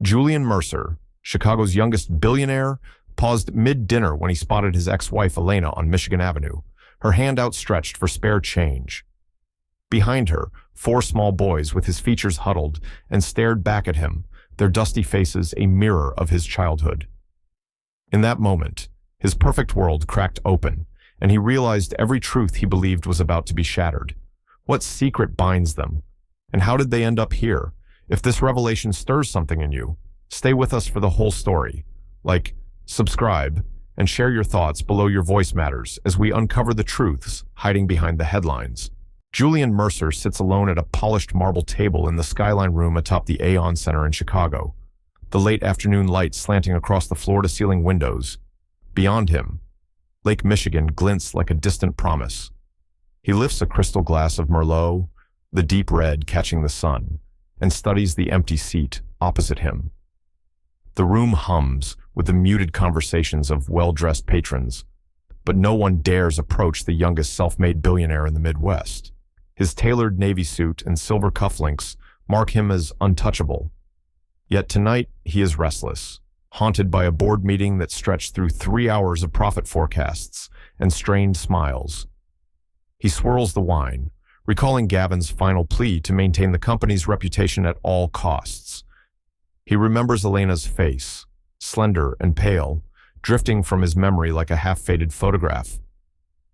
Julian Mercer, Chicago's youngest billionaire, paused mid-dinner when he spotted his ex-wife Elena on Michigan Avenue, her hand outstretched for spare change. Behind her, four small boys with his features huddled and stared back at him, their dusty faces a mirror of his childhood. In that moment, his perfect world cracked open, and he realized every truth he believed was about to be shattered. What secret binds them? And how did they end up here? If this revelation stirs something in you, stay with us for the whole story. Like, subscribe, and share your thoughts below. Your voice matters as we uncover the truths hiding behind the headlines. Julian Mercer sits alone at a polished marble table in the Skyline Room atop the Aon Center in Chicago, the late afternoon light slanting across the floor-to-ceiling windows. Beyond him, Lake Michigan glints like a distant promise. He lifts a crystal glass of Merlot, the deep red catching the sun, and studies the empty seat opposite him. The room hums with the muted conversations of well-dressed patrons, but no one dares approach the youngest self-made billionaire in the Midwest. His tailored navy suit and silver cufflinks mark him as untouchable. Yet tonight, he is restless, haunted by a board meeting that stretched through 3 hours of profit forecasts and strained smiles. He swirls the wine, recalling Gavin's final plea to maintain the company's reputation at all costs. He remembers Elena's face, slender and pale, drifting from his memory like a half-faded photograph.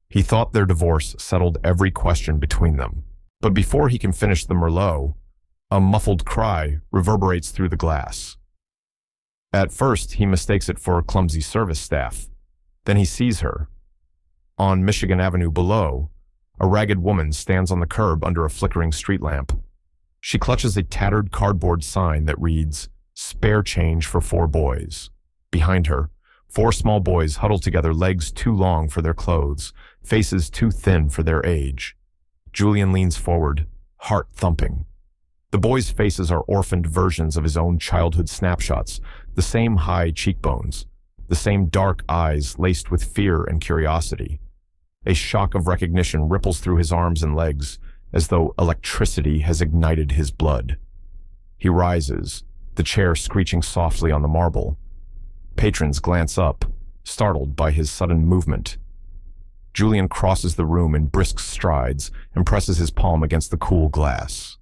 He thought their divorce settled every question between them. But before he can finish the Merlot, a muffled cry reverberates through the glass. At first, he mistakes it for a clumsy service staff. Then he sees her. On Michigan Avenue below, a ragged woman stands on the curb under a flickering street lamp. She clutches a tattered cardboard sign that reads, "Spare change for 4 boys." Behind her, 4 small boys huddle together, legs too long for their clothes, faces too thin for their age. Julian leans forward, heart thumping. The boys' faces are orphaned versions of his own childhood snapshots, the same high cheekbones, the same dark eyes laced with fear and curiosity. A shock of recognition ripples through his arms and legs, as though electricity has ignited his blood. He rises, the chair screeching softly on the marble. Patrons glance up, startled by his sudden movement. Julian crosses the room in brisk strides and presses his palm against the cool glass.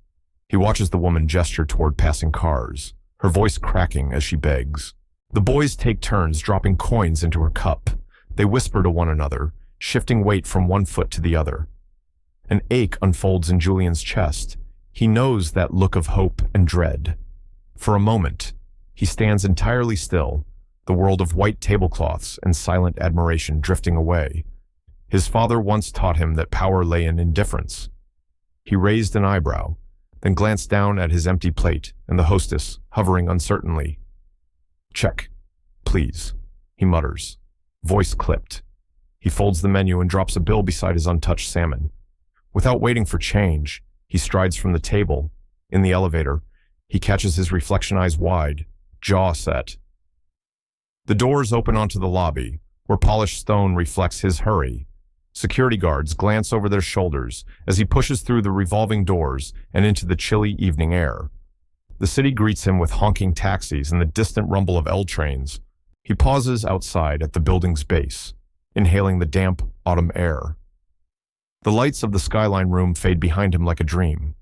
He watches the woman gesture toward passing cars, her voice cracking as she begs. The boys take turns dropping coins into her cup. They whisper to one another, shifting weight from one foot to the other. An ache unfolds in Julian's chest. He knows that look of hope and dread. For a moment, he stands entirely still, the world of white tablecloths and silent admiration drifting away. His father once taught him that power lay in indifference. He raised an eyebrow, then glanced down at his empty plate and the hostess hovering uncertainly. "Check, please," he mutters, voice clipped. He folds the menu and drops a bill beside his untouched salmon. Without waiting for change, he strides from the table. In the elevator, he catches his reflection eyes wide, jaw set. The doors open onto the lobby, where polished stone reflects his hurry. Security guards glance over their shoulders as he pushes through the revolving doors and into the chilly evening air. The city greets him with honking taxis and the distant rumble of L trains. He pauses outside at the building's base, inhaling the damp autumn air. The lights of the Skyline Room fade behind him like a dream.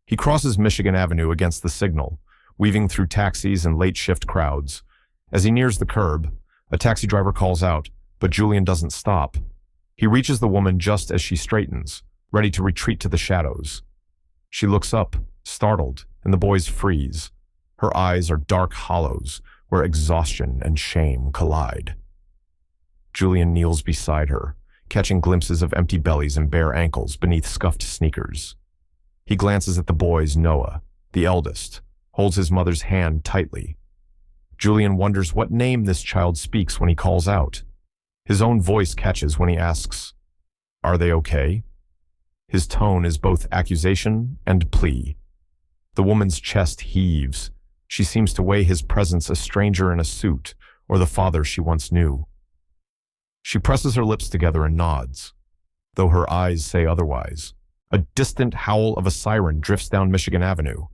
He crosses Michigan Avenue against the signal, weaving through taxis and late-shift crowds. As he nears the curb, a taxi driver calls out, but Julian doesn't stop. He reaches the woman just as she straightens, ready to retreat to the shadows. She looks up, startled, and the boys freeze. Her eyes are dark hollows where exhaustion and shame collide. Julian kneels beside her, catching glimpses of empty bellies and bare ankles beneath scuffed sneakers. He glances at the boys. Noah, the eldest, holds his mother's hand tightly. Julian wonders what name this child speaks when he calls out. His own voice catches when he asks, "Are they okay?" His tone is both accusation and plea. The woman's chest heaves. She seems to weigh his presence a stranger in a suit or the father she once knew. She presses her lips together and nods, though her eyes say otherwise. A distant howl of a siren drifts down Michigan Avenue.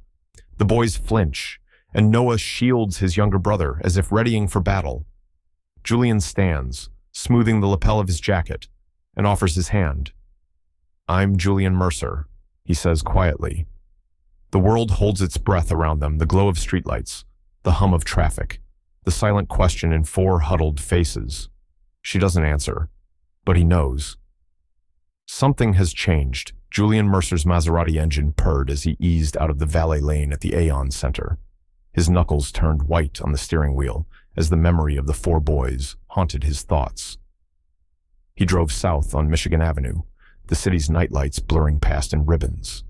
The boys flinch, and Noah shields his younger brother as if readying for battle. Julian stands, smoothing the lapel of his jacket, and offers his hand. "I'm Julian Mercer," he says quietly. The world holds its breath around them, the glow of streetlights, the hum of traffic, the silent question in four huddled faces. She doesn't answer, but he knows. Something has changed. Julian Mercer's Maserati engine purred as he eased out of the valet lane at the Aeon Center. His knuckles turned white on the steering wheel as the memory of the four boys haunted his thoughts. He drove south on Michigan Avenue, the city's nightlights blurring past in ribbons.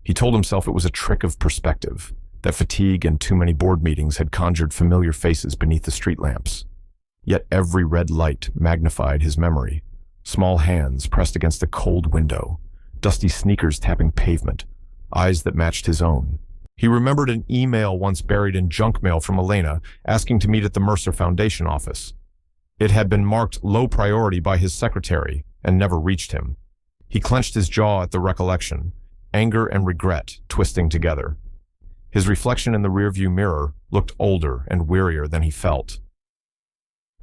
He told himself it was a trick of perspective, that fatigue and too many board meetings had conjured familiar faces beneath the street lamps. Yet every red light magnified his memory. Small hands pressed against a cold window, dusty sneakers tapping pavement, eyes that matched his own. He remembered an email once buried in junk mail from Elena asking to meet at the Mercer Foundation office. It had been marked low priority by his secretary and never reached him. He clenched his jaw at the recollection, anger and regret twisting together. His reflection in the rearview mirror looked older and wearier than he felt.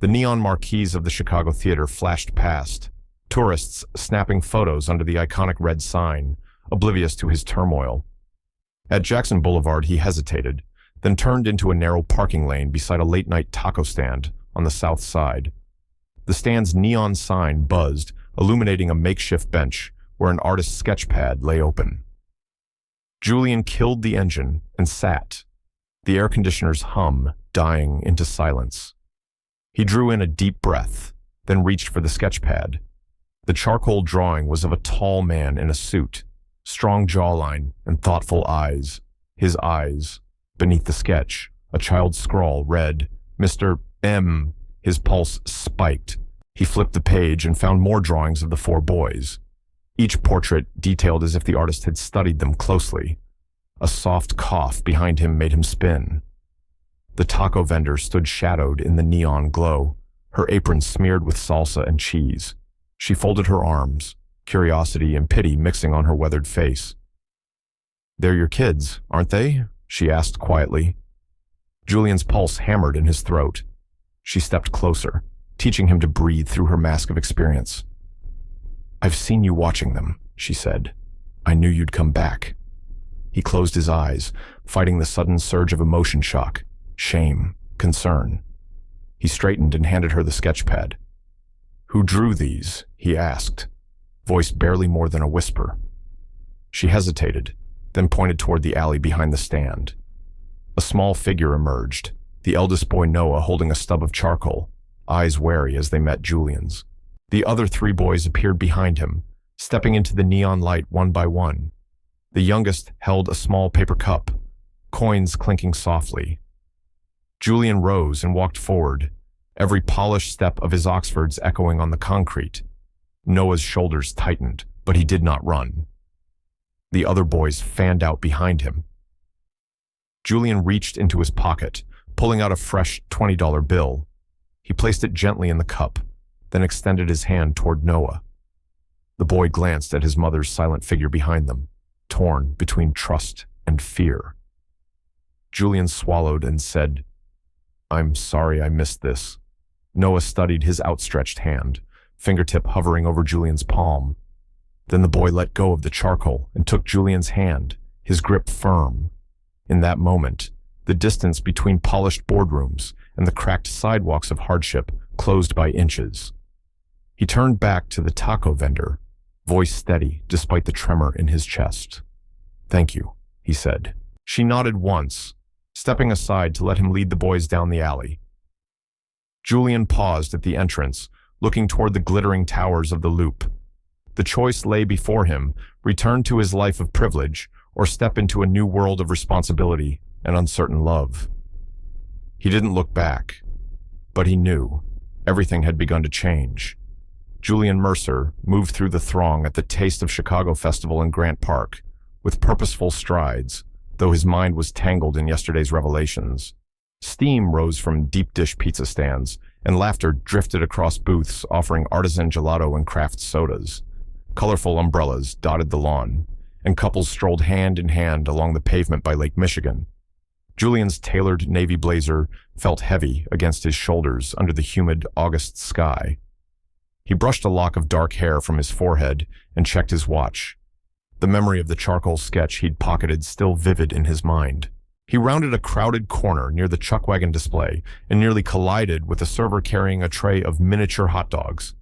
The neon marquees of the Chicago theater flashed past, tourists snapping photos under the iconic red sign, oblivious to his turmoil. At Jackson Boulevard, he hesitated, then turned into a narrow parking lane beside a late-night taco stand on the south side. The stand's neon sign buzzed, illuminating a makeshift bench where an artist's sketch pad lay open. Julian killed the engine and sat, the air conditioner's hum dying into silence. He drew in a deep breath, then reached for the sketch pad. The charcoal drawing was of a tall man in a suit, strong jawline and thoughtful eyes. His eyes, beneath the sketch, a child's scrawl read, "Mr. M." His pulse spiked. He flipped the page and found more drawings of the four boys, each portrait detailed as if the artist had studied them closely. A soft cough behind him made him spin. The taco vendor stood shadowed in the neon glow, her apron smeared with salsa and cheese. She folded her arms, curiosity and pity mixing on her weathered face. "They're your kids, aren't they?" she asked quietly. Julian's pulse hammered in his throat. She stepped closer, teaching him to breathe through her mask of experience. "I've seen you watching them," she said. "I knew you'd come back." He closed his eyes, fighting the sudden surge of emotion shock, shame, concern. He straightened and handed her the sketch pad. "Who drew these?" he asked, voice barely more than a whisper. She hesitated, then pointed toward the alley behind the stand. A small figure emerged, the eldest boy Noah holding a stub of charcoal, eyes wary as they met Julian's. The other three boys appeared behind him, stepping into the neon light one by one. The youngest held a small paper cup, coins clinking softly. Julian rose and walked forward, every polished step of his Oxfords echoing on the concrete. Noah's shoulders tightened, but he did not run. The other boys fanned out behind him. Julian reached into his pocket, pulling out a fresh $20 bill. He placed it gently in the cup, then extended his hand toward Noah. The boy glanced at his mother's silent figure behind them, torn between trust and fear. Julian swallowed and said, "I'm sorry I missed this." Noah studied his outstretched hand, fingertip hovering over Julian's palm. Then the boy let go of the charcoal and took Julian's hand, his grip firm. In that moment, the distance between polished boardrooms and the cracked sidewalks of hardship closed by inches. He turned back to the taco vendor, voice steady despite the tremor in his chest. "Thank you," he said. She nodded once, stepping aside to let him lead the boys down the alley. Julian paused at the entrance, looking toward the glittering towers of the Loop. The choice lay before him: return to his life of privilege or step into a new world of responsibility and uncertain love. He didn't look back, but he knew everything had begun to change. Julian Mercer moved through the throng at the Taste of Chicago Festival in Grant Park with purposeful strides, though his mind was tangled in yesterday's revelations. Steam rose from deep dish pizza stands, and laughter drifted across booths offering artisan gelato and craft sodas. Colorful umbrellas dotted the lawn, and couples strolled hand in hand along the pavement by Lake Michigan. Julian's tailored navy blazer felt heavy against his shoulders under the humid August sky. He brushed a lock of dark hair from his forehead and checked his watch, the memory of the charcoal sketch he'd pocketed still vivid in his mind. He rounded a crowded corner near the chuck wagon display and nearly collided with a server carrying a tray of miniature hot dogs.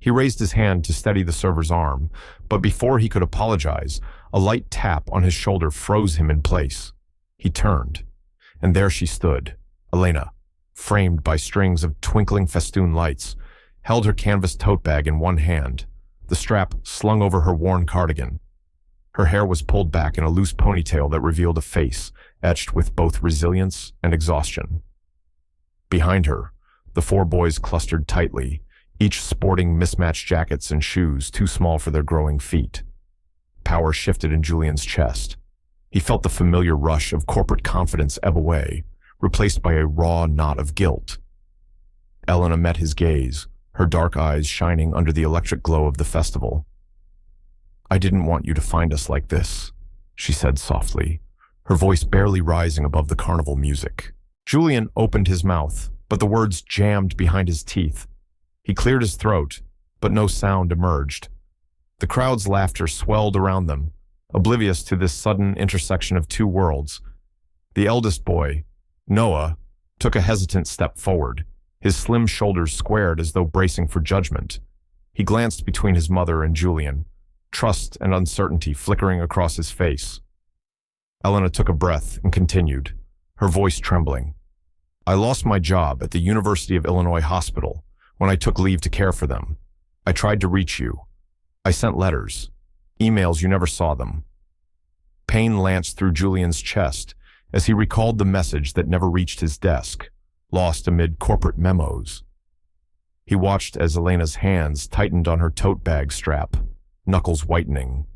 He raised his hand to steady the server's arm, but before he could apologize, a light tap on his shoulder froze him in place. He turned, and there she stood, Elena, framed by strings of twinkling festoon lights, held her canvas tote bag in one hand, the strap slung over her worn cardigan. Her hair was pulled back in a loose ponytail that revealed a face etched with both resilience and exhaustion. Behind her, the four boys clustered tightly, each sporting mismatched jackets and shoes too small for their growing feet. Power shifted in Julian's chest. He felt the familiar rush of corporate confidence ebb away, replaced by a raw knot of guilt. Elena met his gaze, her dark eyes shining under the electric glow of the festival. "I didn't want you to find us like this," she said softly, her voice barely rising above the carnival music. Julian opened his mouth, but the words jammed behind his teeth. He cleared his throat, but no sound emerged. The crowd's laughter swelled around them, oblivious to this sudden intersection of two worlds. The eldest boy, Noah, took a hesitant step forward, his slim shoulders squared as though bracing for judgment. He glanced between his mother and Julian, trust and uncertainty flickering across his face. Elena took a breath and continued, her voice trembling. "I lost my job at the University of Illinois Hospital when I took leave to care for them. I tried to reach you. I sent letters, emails, you never saw them." Pain lanced through Julian's chest as he recalled the message that never reached his desk, lost amid corporate memos. He watched as Elena's hands tightened on her tote bag strap, knuckles whitening.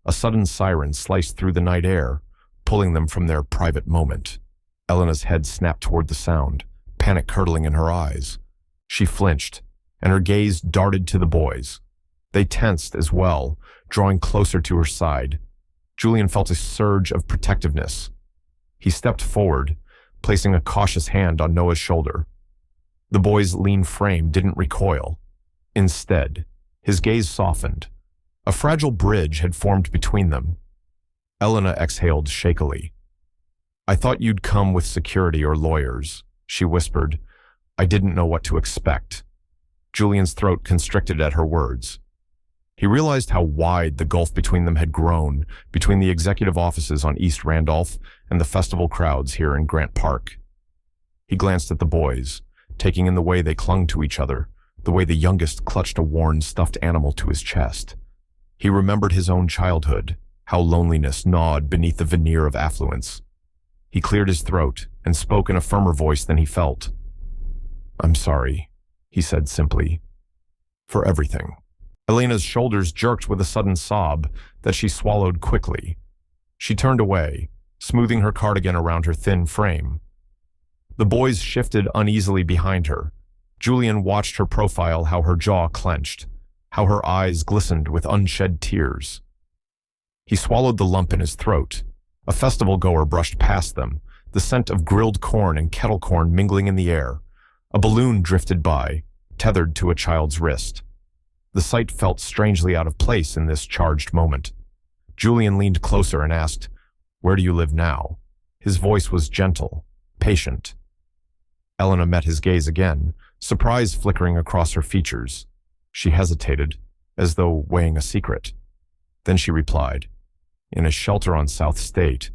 A sudden siren sliced through the night air, pulling them from their private moment. Elena's head snapped toward the sound, panic curdling in her eyes. She flinched, and her gaze darted to the boys. They tensed as well, drawing closer to her side. Julian felt a surge of protectiveness. He stepped forward, placing a cautious hand on Noah's shoulder. The boy's lean frame didn't recoil. Instead, his gaze softened. A fragile bridge had formed between them. Elena exhaled shakily. "I thought you'd come with security or lawyers," she whispered. "I didn't know what to expect." Julian's throat constricted at her words. He realized how wide the gulf between them had grown, between the executive offices on East Randolph and the festival crowds here in Grant Park. He glanced at the boys, taking in the way they clung to each other, the way the youngest clutched a worn stuffed animal to his chest. He remembered his own childhood, how loneliness gnawed beneath the veneer of affluence. He cleared his throat and spoke in a firmer voice than he felt. "I'm sorry," he said simply, "for everything." Elena's shoulders jerked with a sudden sob that she swallowed quickly. She turned away, smoothing her cardigan around her thin frame. The boys shifted uneasily behind her. Julian watched her profile, how her jaw clenched, how her eyes glistened with unshed tears. He swallowed the lump in his throat. A festival goer brushed past them, the scent of grilled corn and kettle corn mingling in the air. A balloon drifted by, tethered to a child's wrist. The sight felt strangely out of place in this charged moment. Julian leaned closer and asked, "Where do you live now?" His voice was gentle, patient. Elena met his gaze again, surprise flickering across her features. She hesitated, as though weighing a secret. Then she replied, "In a shelter on South State.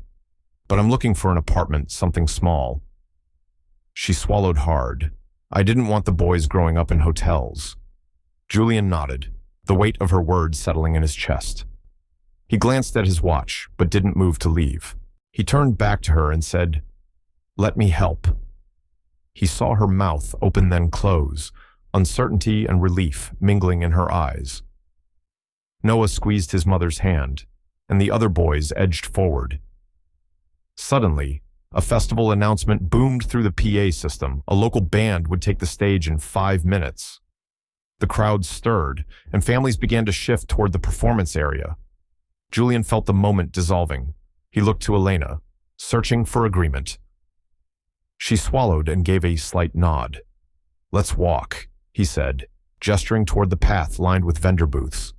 But I'm looking for an apartment, something small." She swallowed hard. "I didn't want the boys growing up in hotels." Julian nodded, the weight of her words settling in his chest. He glanced at his watch, but didn't move to leave. He turned back to her and said, "Let me help." He saw her mouth open then close, uncertainty and relief mingling in her eyes. Noah squeezed his mother's hand, and the other boys edged forward. Suddenly, a festival announcement boomed through the PA system. A local band would take the stage in 5 minutes. The crowd stirred, and families began to shift toward the performance area. Julian felt the moment dissolving. He looked to Elena, searching for agreement, She swallowed and gave a slight nod. "Let's walk," he said, gesturing toward the path lined with vendor booths.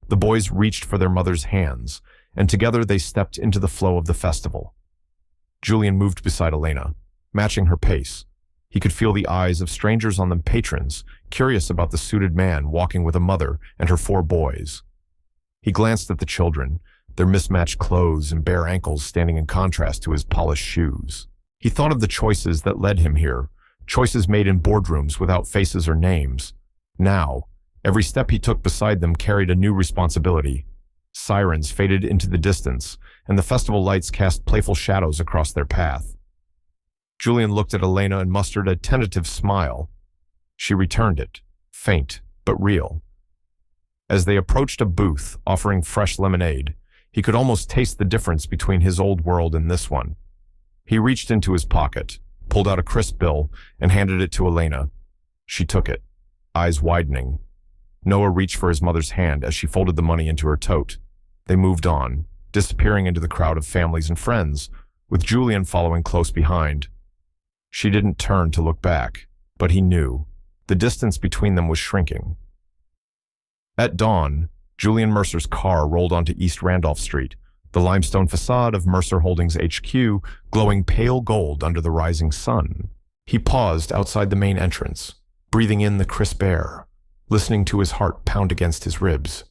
The boys reached for their mother's hands, and together they stepped into the flow of the festival. Julian moved beside Elena, matching her pace. He could feel the eyes of strangers on the patrons, curious about the suited man walking with a mother and her 4 boys. He glanced at the children, their mismatched clothes and bare ankles standing in contrast to his polished shoes. He thought of the choices that led him here, choices made in boardrooms without faces or names. Now, every step he took beside them carried a new responsibility. Sirens faded into the distance, and the festival lights cast playful shadows across their path. Julian looked at Elena and mustered a tentative smile. She returned it, faint but real. As they approached a booth offering fresh lemonade, he could almost taste the difference between his old world and this one. He reached into his pocket, pulled out a crisp bill, and handed it to Elena. She took it, eyes widening. Noah reached for his mother's hand as she folded the money into her tote. They moved on, disappearing into the crowd of families and friends, with Julian following close behind. She didn't turn to look back, but he knew. The distance between them was shrinking. At dawn, Julian Mercer's car rolled onto East Randolph Street, the limestone facade of Mercer Holdings HQ glowing pale gold under the rising sun. He paused outside the main entrance, breathing in the crisp air, listening to his heart pound against his ribs.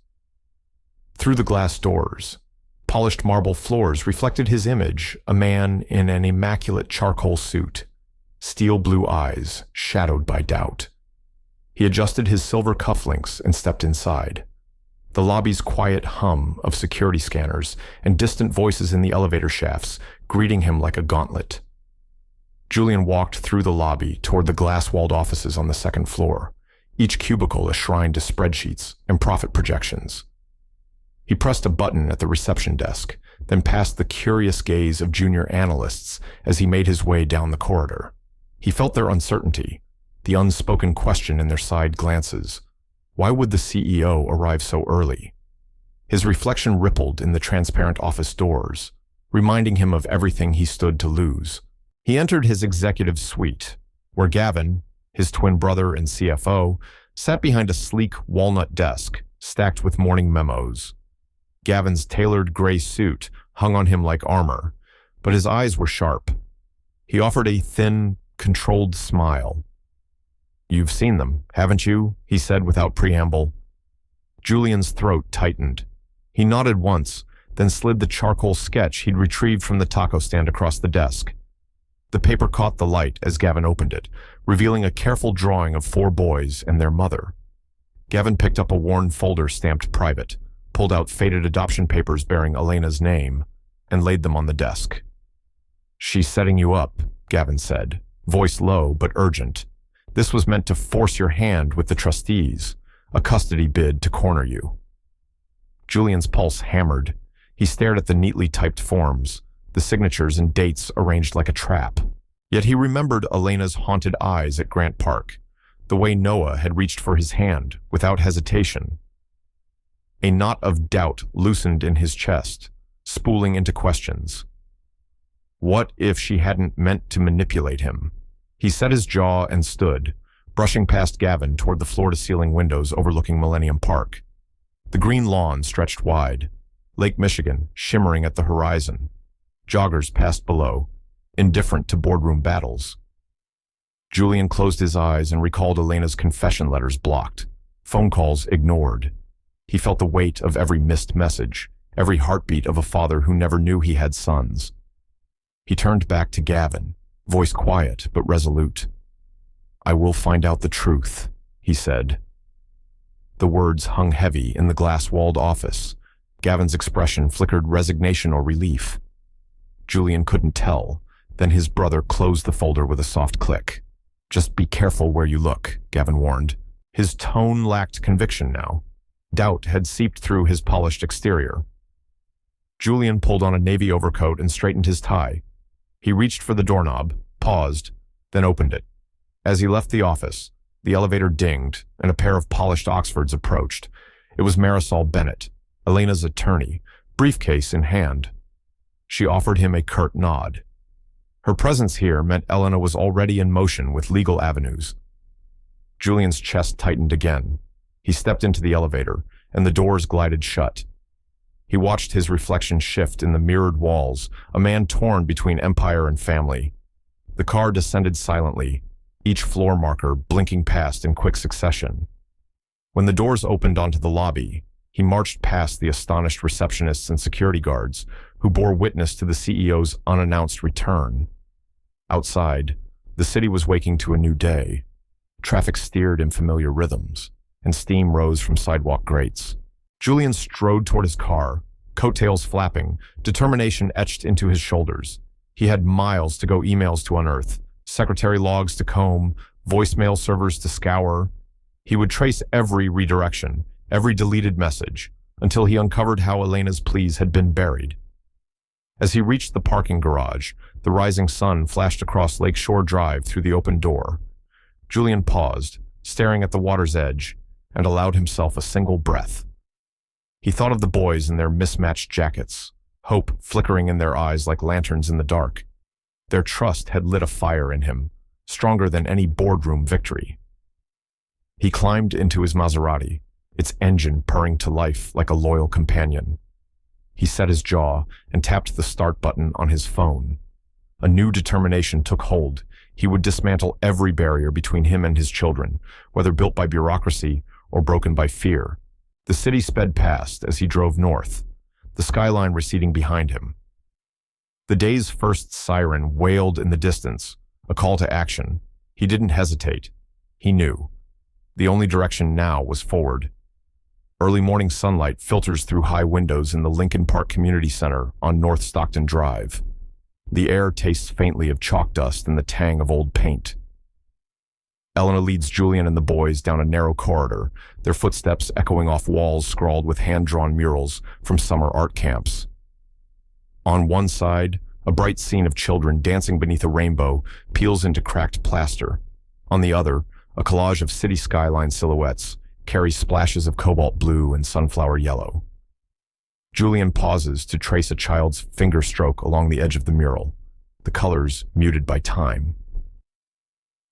Through the glass doors, polished marble floors reflected his image, a man in an immaculate charcoal suit, steel blue eyes shadowed by doubt. He adjusted his silver cufflinks and stepped inside. The lobby's quiet hum of security scanners and distant voices in the elevator shafts greeting him like a gauntlet. Julian walked through the lobby toward the glass-walled offices on the second floor, each cubicle a shrine to spreadsheets and profit projections. He pressed a button at the reception desk, then passed the curious gaze of junior analysts as he made his way down the corridor. He felt their uncertainty, the unspoken question in their side glances. Why would the CEO arrive so early? His reflection rippled in the transparent office doors, reminding him of everything he stood to lose. He entered his executive suite, where Gavin, his twin brother and CFO, sat behind a sleek walnut desk stacked with morning memos. Gavin's tailored gray suit hung on him like armor, but his eyes were sharp. He offered a thin, controlled smile. "You've seen them, haven't you?" he said without preamble. Julian's throat tightened. He nodded once, then slid the charcoal sketch he'd retrieved from the taco stand across the desk. The paper caught the light as Gavin opened it, revealing a careful drawing of 4 boys and their mother. Gavin picked up a worn folder stamped private, pulled out faded adoption papers bearing Elena's name, and laid them on the desk. "She's setting you up," Gavin said, voice low but urgent. "This was meant to force your hand with the trustees, a custody bid to corner you." Julian's pulse hammered. He stared at the neatly typed forms, the signatures and dates arranged like a trap. Yet he remembered Elena's haunted eyes at Grant Park, the way Noah had reached for his hand without hesitation. A knot of doubt loosened in his chest, spooling into questions. What if she hadn't meant to manipulate him? He set his jaw and stood, brushing past Gavin toward the floor-to-ceiling windows overlooking Millennium Park. The green lawn stretched wide, Lake Michigan shimmering at the horizon. Joggers passed below, indifferent to boardroom battles. Julian closed his eyes and recalled Elena's confession letters blocked, phone calls ignored. He felt the weight of every missed message, every heartbeat of a father who never knew he had sons. He turned back to Gavin, voice quiet but resolute. "I will find out the truth," he said. The words hung heavy in the glass-walled office. Gavin's expression flickered resignation or relief. Julian couldn't tell. Then his brother closed the folder with a soft click. "Just be careful where you look," Gavin warned. His tone lacked conviction now. Doubt had seeped through his polished exterior. Julian pulled on a navy overcoat and straightened his tie. He reached for the doorknob, paused, then opened it. As he left the office, the elevator dinged, and a pair of polished Oxfords approached. It was Marisol Bennett, Elena's attorney, briefcase in hand. She offered him a curt nod. Her presence here meant Elena was already in motion with legal avenues. Julian's chest tightened again. He stepped into the elevator, and the doors glided shut. He watched his reflection shift in the mirrored walls, a man torn between empire and family. The car descended silently, each floor marker blinking past in quick succession. When the doors opened onto the lobby, he marched past the astonished receptionists and security guards who bore witness to the CEO's unannounced return. Outside, the city was waking to a new day. Traffic steered in familiar rhythms, and steam rose from sidewalk grates. Julian strode toward his car, coattails flapping, determination etched into his shoulders. He had miles to go, emails to unearth, secretary logs to comb, voicemail servers to scour. He would trace every redirection, every deleted message, until he uncovered how Elena's pleas had been buried. As he reached the parking garage, the rising sun flashed across Lakeshore Drive through the open door. Julian paused, staring at the water's edge, and allowed himself a single breath. He thought of the boys in their mismatched jackets, hope flickering in their eyes like lanterns in the dark. Their trust had lit a fire in him, stronger than any boardroom victory. He climbed into his Maserati, its engine purring to life like a loyal companion. He set his jaw and tapped the start button on his phone. A new determination took hold. He would dismantle every barrier between him and his children, whether built by bureaucracy or broken by fear. The city sped past as he drove north, the skyline receding behind him. The day's first siren wailed in the distance, a call to action. He didn't hesitate. He knew. The only direction now was forward. Early morning sunlight filters through high windows in the Lincoln Park Community Center on North Stockton Drive. The air tastes faintly of chalk dust and the tang of old paint. Elena leads Julian and the boys down a narrow corridor, their footsteps echoing off walls scrawled with hand-drawn murals from summer art camps. On one side, a bright scene of children dancing beneath a rainbow peels into cracked plaster. On the other, a collage of city skyline silhouettes carries splashes of cobalt blue and sunflower yellow. Julian pauses to trace a child's finger stroke along the edge of the mural, the colors muted by time.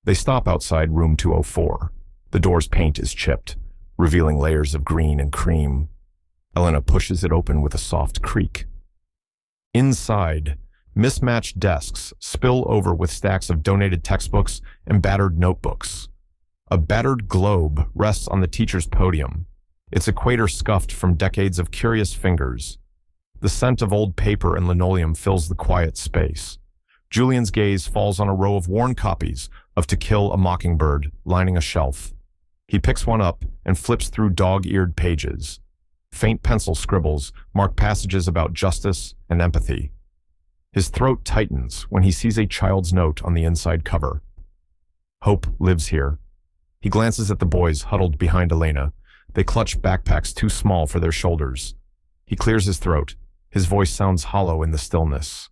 They stop outside room 204. The door's paint is chipped, revealing layers of green and cream. Elena pushes it open with a soft creak. Inside, mismatched desks spill over with stacks of donated textbooks and battered notebooks. A battered globe rests on the teacher's podium, its equator scuffed from decades of curious fingers. The scent of old paper and linoleum fills the quiet space. Julian's gaze falls on a row of worn copies of To Kill a Mockingbird lining a shelf. He picks one up and flips through dog-eared pages. Faint pencil scribbles mark passages about justice and empathy. His throat tightens when he sees a child's note on the inside cover. Hope lives here. He glances at the boys huddled behind Elena. They clutch backpacks too small for their shoulders. He clears his throat. His voice sounds hollow in the stillness.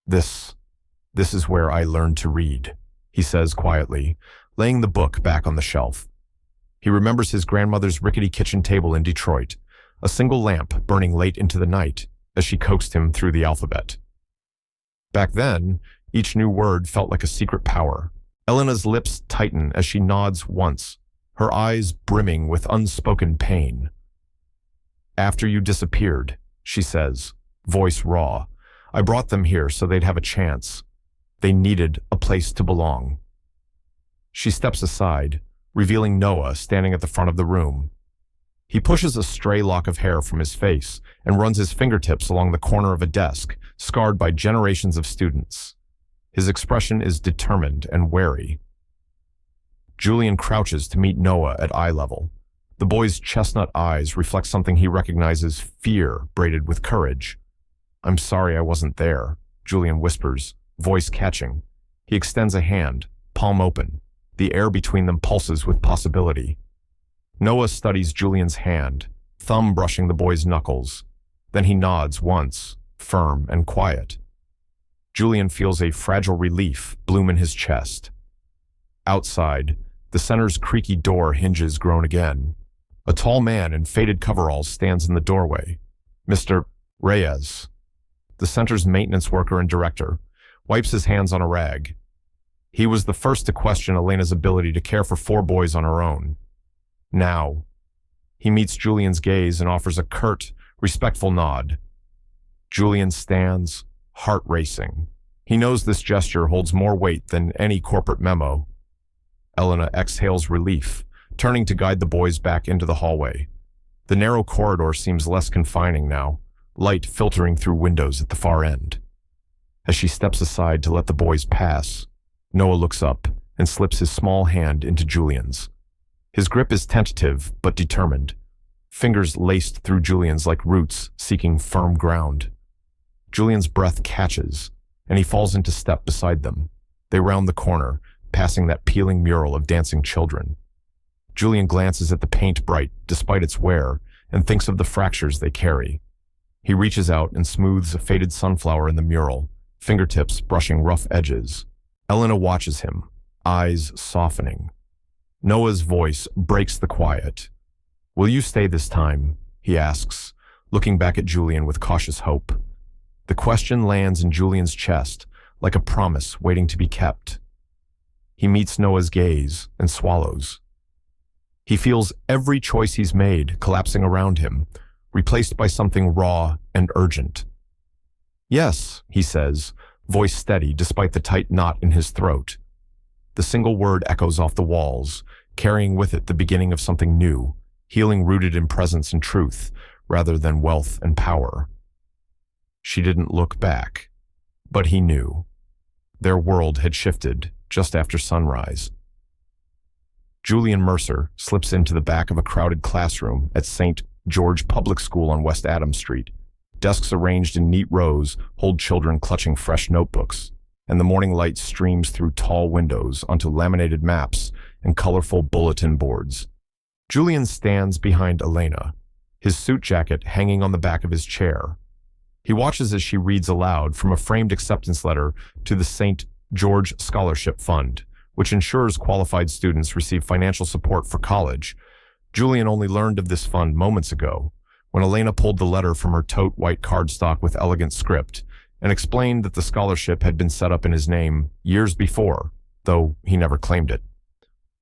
This is where I learned to read, he says quietly, laying the book back on the shelf. He remembers his grandmother's rickety kitchen table in Detroit, a single lamp burning late into the night as she coaxed him through the alphabet. Back then, each new word felt like a secret power. Elena's lips tighten as she nods once, her eyes brimming with unspoken pain. After you disappeared, she says, voice raw, I brought them here so they'd have a chance. They needed a place to belong. She steps aside, revealing Noah standing at the front of the room. He pushes a stray lock of hair from his face and runs his fingertips along the corner of a desk, scarred by generations of students. His expression is determined and wary. Julian crouches to meet Noah at eye level. The boy's chestnut eyes reflect something he recognizes, fear braided with courage. I'm sorry I wasn't there, Julian whispers, voice catching. He extends a hand, palm open. The air between them pulses with possibility. Noah studies Julian's hand, thumb brushing the boy's knuckles. Then he nods once, firm and quiet. Julian feels a fragile relief bloom in his chest. Outside, the center's creaky door hinges groan again. A tall man in faded coveralls stands in the doorway. Mr. Reyes, the center's maintenance worker and director, wipes his hands on a rag. He was the first to question Elena's ability to care for 4 boys on her own. Now, he meets Julian's gaze and offers a curt, respectful nod. Julian stands, heart racing. He knows this gesture holds more weight than any corporate memo. Elena exhales relief, turning to guide the boys back into the hallway. The narrow corridor seems less confining now, light filtering through windows at the far end. As she steps aside to let the boys pass, Noah looks up and slips his small hand into Julian's. His grip is tentative but determined, fingers laced through Julian's like roots seeking firm ground. Julian's breath catches, and he falls into step beside them. They round the corner, passing that peeling mural of dancing children. Julian glances at the paint bright despite its wear and thinks of the fractures they carry. He reaches out and smooths a faded sunflower in the mural, fingertips brushing rough edges. Elena watches him, eyes softening. Noah's voice breaks the quiet. "Will you stay this time?" he asks, looking back at Julian with cautious hope. The question lands in Julian's chest, like a promise waiting to be kept. He meets Noah's gaze and swallows. He feels every choice he's made collapsing around him, replaced by something raw and urgent. "Yes," he says, voice steady despite the tight knot in his throat. The single word echoes off the walls, carrying with it the beginning of something new, healing rooted in presence and truth, rather than wealth and power. She didn't look back, but he knew. Their world had shifted just after sunrise. Julian Mercer slips into the back of a crowded classroom at St. George Public School on West Adams Street. Desks arranged in neat rows hold children clutching fresh notebooks, and the morning light streams through tall windows onto laminated maps and colorful bulletin boards. Julian stands behind Elena, his suit jacket hanging on the back of his chair. He watches as she reads aloud from a framed acceptance letter to the St. George Scholarship Fund, which ensures qualified students receive financial support for college. Julian only learned of this fund moments ago, when Elena pulled the letter from her tote white cardstock with elegant script and explained that the scholarship had been set up in his name years before, though he never claimed it.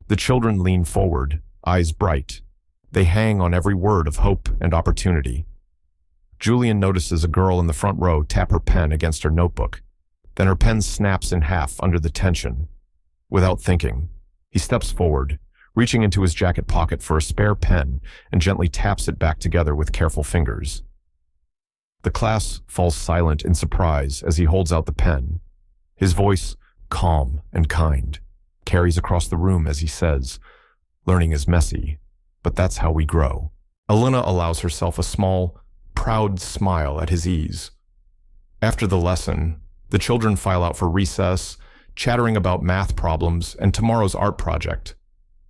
The children lean forward, eyes bright. They hang on every word of hope and opportunity. Julian notices a girl in the front row tap her pen against her notebook. Then her pen snaps in half under the tension. Without thinking, he steps forward, reaching into his jacket pocket for a spare pen and gently taps it back together with careful fingers. The class falls silent in surprise as he holds out the pen. His voice, calm and kind, carries across the room as he says, "Learning is messy, but that's how we grow." Elena allows herself a small, proud smile at his ease. After the lesson, the children file out for recess, chattering about math problems and tomorrow's art project.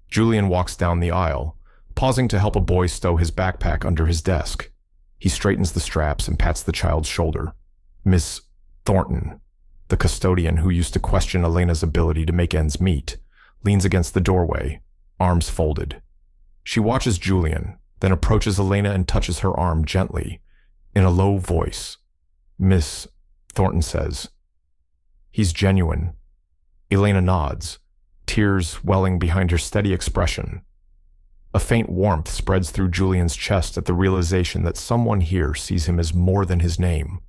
Julian walks down the aisle, pausing to help a boy stow his backpack under his desk. He straightens the straps and pats the child's shoulder. Miss Thornton, the custodian who used to question Elena's ability to make ends meet, leans against the doorway, arms folded. She watches Julian, then approaches Elena and touches her arm gently, in a low voice. "Miss Thornton says, he's genuine." Elena nods, tears welling behind her steady expression. A faint warmth spreads through Julian's chest at the realization that someone here sees him as more than his name.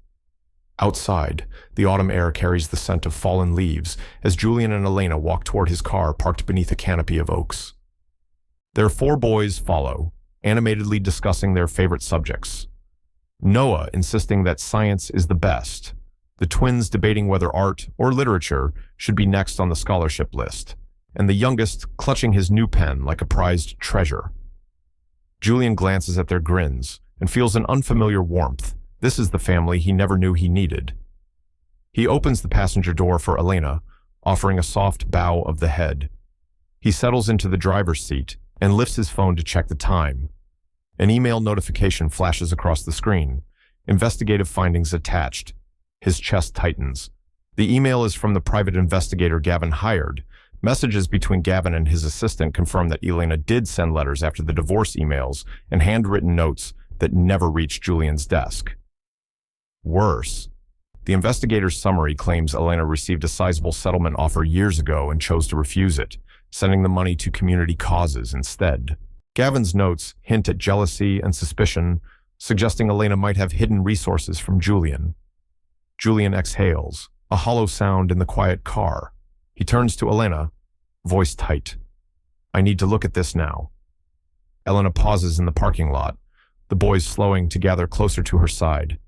Outside, the autumn air carries the scent of fallen leaves as Julian and Elena walk toward his car parked beneath a canopy of oaks. Their 4 boys follow, animatedly discussing their favorite subjects. Noah insisting that science is the best, the twins debating whether art or literature should be next on the scholarship list, and the youngest clutching his new pen like a prized treasure. Julian glances at their grins and feels an unfamiliar warmth. This is the family he never knew he needed. He opens the passenger door for Elena, offering a soft bow of the head. He settles into the driver's seat and lifts his phone to check the time. An email notification flashes across the screen. Investigative findings attached. His chest tightens. The email is from the private investigator Gavin hired. Messages between Gavin and his assistant confirm that Elena did send letters after the divorce emails and handwritten notes that never reached Julian's desk. Worse, The investigator's summary claims Elena received a sizable settlement offer years ago and chose to refuse it, sending the money to community causes instead. Gavin's notes hint at jealousy and suspicion, suggesting Elena might have hidden resources from Julian. Julian exhales, a hollow sound in the quiet car. He turns to Elena, voice tight. I need to look at this now. Elena pauses in the parking lot, the boys slowing to gather closer to her side.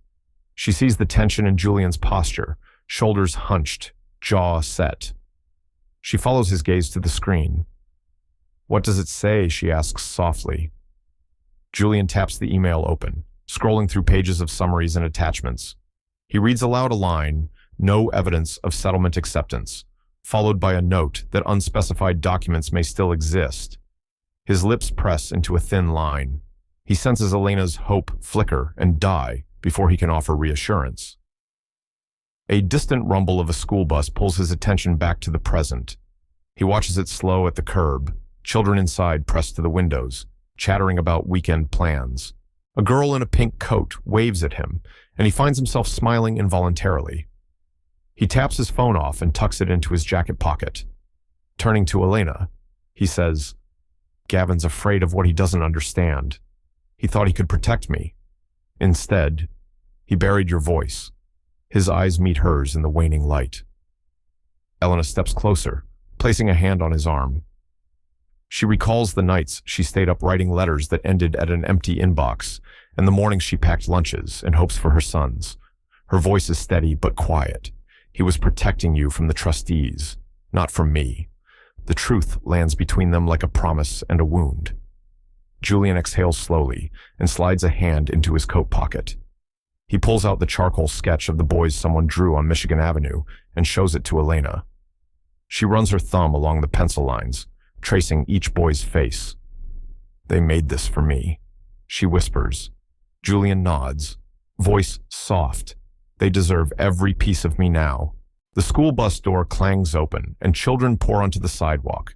She sees the tension in Julian's posture, shoulders hunched, jaw set. She follows his gaze to the screen. What does it say? She asks softly. Julian taps the email open, scrolling through pages of summaries and attachments. He reads aloud a line, no evidence of settlement acceptance, followed by a note that unspecified documents may still exist. His lips press into a thin line. He senses Elena's hope flicker and die before he can offer reassurance. A distant rumble of a school bus pulls his attention back to the present. He watches it slow at the curb, children inside pressed to the windows, chattering about weekend plans. A girl in a pink coat waves at him, and he finds himself smiling involuntarily. He taps his phone off and tucks it into his jacket pocket. Turning to Elena, he says, Gavin's afraid of what he doesn't understand. He thought he could protect me. Instead, he buried your voice. His eyes meet hers in the waning light. Elena steps closer, placing a hand on his arm. She recalls the nights she stayed up writing letters that ended at an empty inbox, and the mornings she packed lunches in hopes for her sons. Her voice is steady but quiet. He was protecting you from the trustees, not from me. The truth lands between them like a promise and a wound. Julian exhales slowly and slides a hand into his coat pocket. He pulls out the charcoal sketch of the boys someone drew on Michigan Avenue and shows it to Elena. She runs her thumb along the pencil lines, tracing each boy's face. They made this for me, she whispers. Julian nods, voice soft. They deserve every piece of me now. The school bus door clangs open and children pour onto the sidewalk.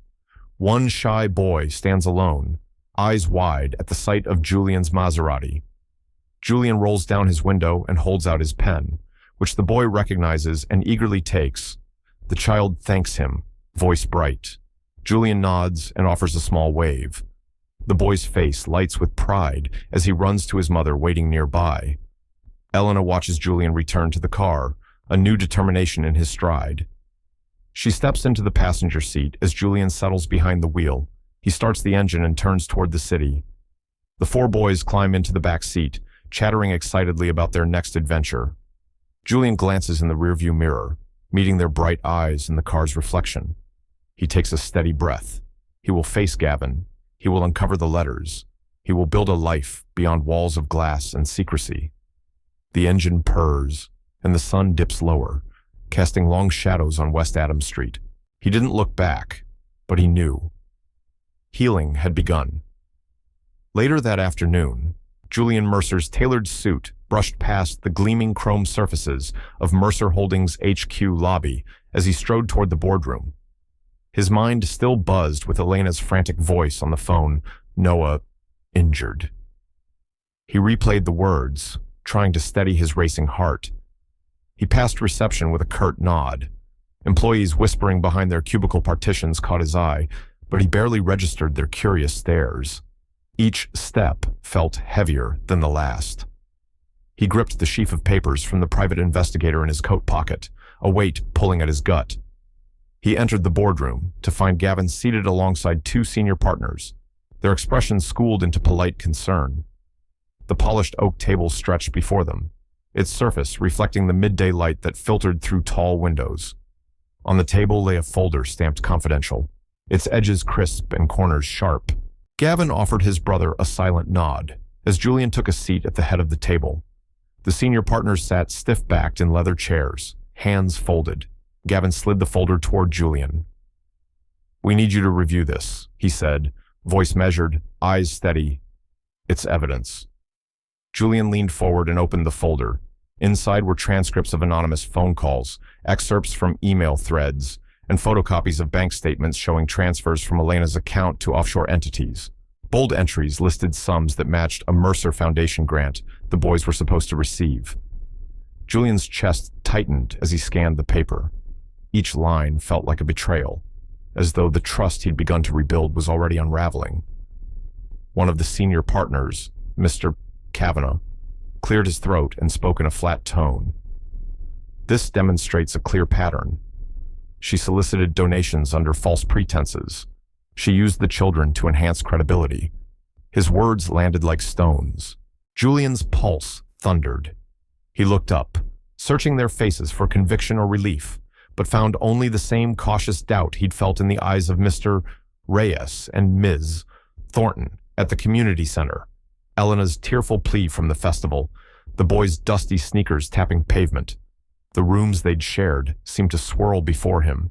One shy boy stands alone, eyes wide at the sight of Julian's Maserati. Julian rolls down his window and holds out his pen, which the boy recognizes and eagerly takes. The child thanks him, voice bright. Julian nods and offers a small wave. The boy's face lights with pride as he runs to his mother waiting nearby. Elena watches Julian return to the car, a new determination in his stride. She steps into the passenger seat as Julian settles behind the wheel. He starts the engine and turns toward the city. The four boys climb into the back seat, chattering excitedly about their next adventure. Julian glances in the rearview mirror, meeting their bright eyes in the car's reflection. He takes a steady breath. He will face Gavin. He will uncover the letters. He will build a life beyond walls of glass and secrecy. The engine purrs, and the sun dips lower, casting long shadows on West Adams Street. He didn't look back, but he knew. Healing had begun. Later that afternoon, Julian Mercer's tailored suit brushed past the gleaming chrome surfaces of Mercer Holdings' HQ lobby as he strode toward the boardroom. His mind still buzzed with Elena's frantic voice on the phone, Noah, injured. He replayed the words, trying to steady his racing heart. He passed reception with a curt nod. Employees whispering behind their cubicle partitions caught his eye, but he barely registered their curious stares. Each step felt heavier than the last. He gripped the sheaf of papers from the private investigator in his coat pocket, a weight pulling at his gut. He entered the boardroom to find Gavin seated alongside two senior partners, their expressions schooled into polite concern. The polished oak table stretched before them, its surface reflecting the midday light that filtered through tall windows. On the table lay a folder stamped confidential, its edges crisp and corners sharp. Gavin offered his brother a silent nod as Julian took a seat at the head of the table. The senior partners sat stiff-backed in leather chairs, hands folded. Gavin slid the folder toward Julian. "We need you to review this," he said, voice measured, eyes steady. "It's evidence." Julian leaned forward and opened the folder. Inside were transcripts of anonymous phone calls, excerpts from email threads, and photocopies of bank statements showing transfers from Elena's account to offshore entities. Bold entries listed sums that matched a Mercer Foundation grant the boys were supposed to receive. Julian's chest tightened as he scanned the paper. Each line felt like a betrayal, as though the trust he'd begun to rebuild was already unraveling. One of the senior partners, Mr. Kavanagh, cleared his throat and spoke in a flat tone. This demonstrates a clear pattern. She solicited donations under false pretenses. She used the children to enhance credibility. His words landed like stones. Julian's pulse thundered. He looked up, searching their faces for conviction or relief, but found only the same cautious doubt he'd felt in the eyes of Mr. Reyes and Ms. Thornton at the community center, Elena's tearful plea from the festival, the boys' dusty sneakers tapping pavement. The rooms they'd shared seemed to swirl before him.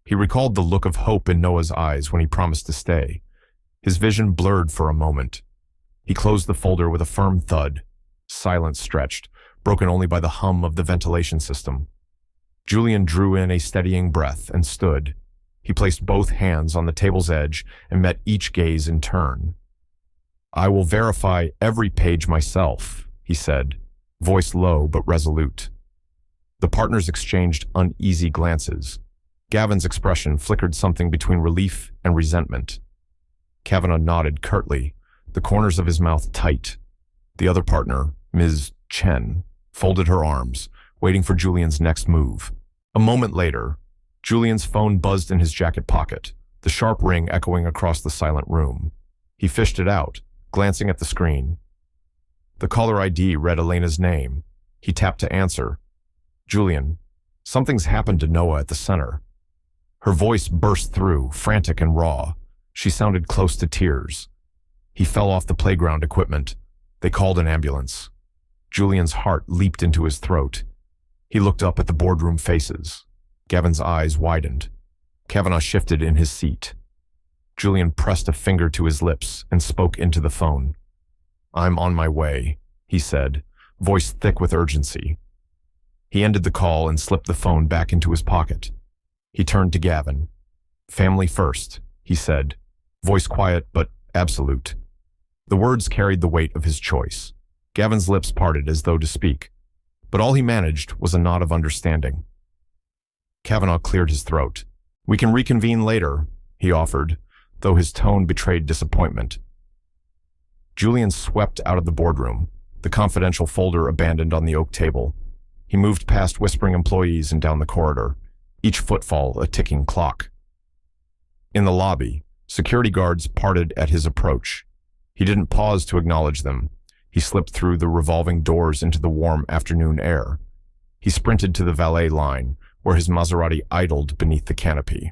He recalled the look of hope in Noah's eyes when he promised to stay. His vision blurred for a moment. He closed the folder with a firm thud. Silence stretched, broken only by the hum of the ventilation system. Julian drew in a steadying breath and stood. He placed both hands on the table's edge and met each gaze in turn. "I will verify every page myself," he said, voice low but resolute. The partners exchanged uneasy glances. Gavin's expression flickered something between relief and resentment. Kavanagh nodded curtly, the corners of his mouth tight. The other partner, Ms. Chen, folded her arms, waiting for Julian's next move. A moment later, Julian's phone buzzed in his jacket pocket, the sharp ring echoing across the silent room. He fished it out, glancing at the screen. The caller ID read Elena's name. He tapped to answer. "Julian, something's happened to Noah at the center." Her voice burst through, frantic and raw. She sounded close to tears. He fell off the playground equipment. They called an ambulance. Julian's heart leaped into his throat. He looked up at the boardroom faces. Gavin's eyes widened. Kavanagh shifted in his seat. Julian pressed a finger to his lips and spoke into the phone. "I'm on my way," he said, voice thick with urgency. He ended the call and slipped the phone back into his pocket. He turned to Gavin. "Family first," he said, voice quiet but absolute. The words carried the weight of his choice. Gavin's lips parted as though to speak, but all he managed was a nod of understanding. Kavanagh cleared his throat. "We can reconvene later," he offered, though his tone betrayed disappointment. Julian swept out of the boardroom, the confidential folder abandoned on the oak table. He moved past whispering employees and down the corridor, each footfall a ticking clock. In the lobby, security guards parted at his approach. He didn't pause to acknowledge them. He slipped through the revolving doors into the warm afternoon air. He sprinted to the valet line, where his Maserati idled beneath the canopy.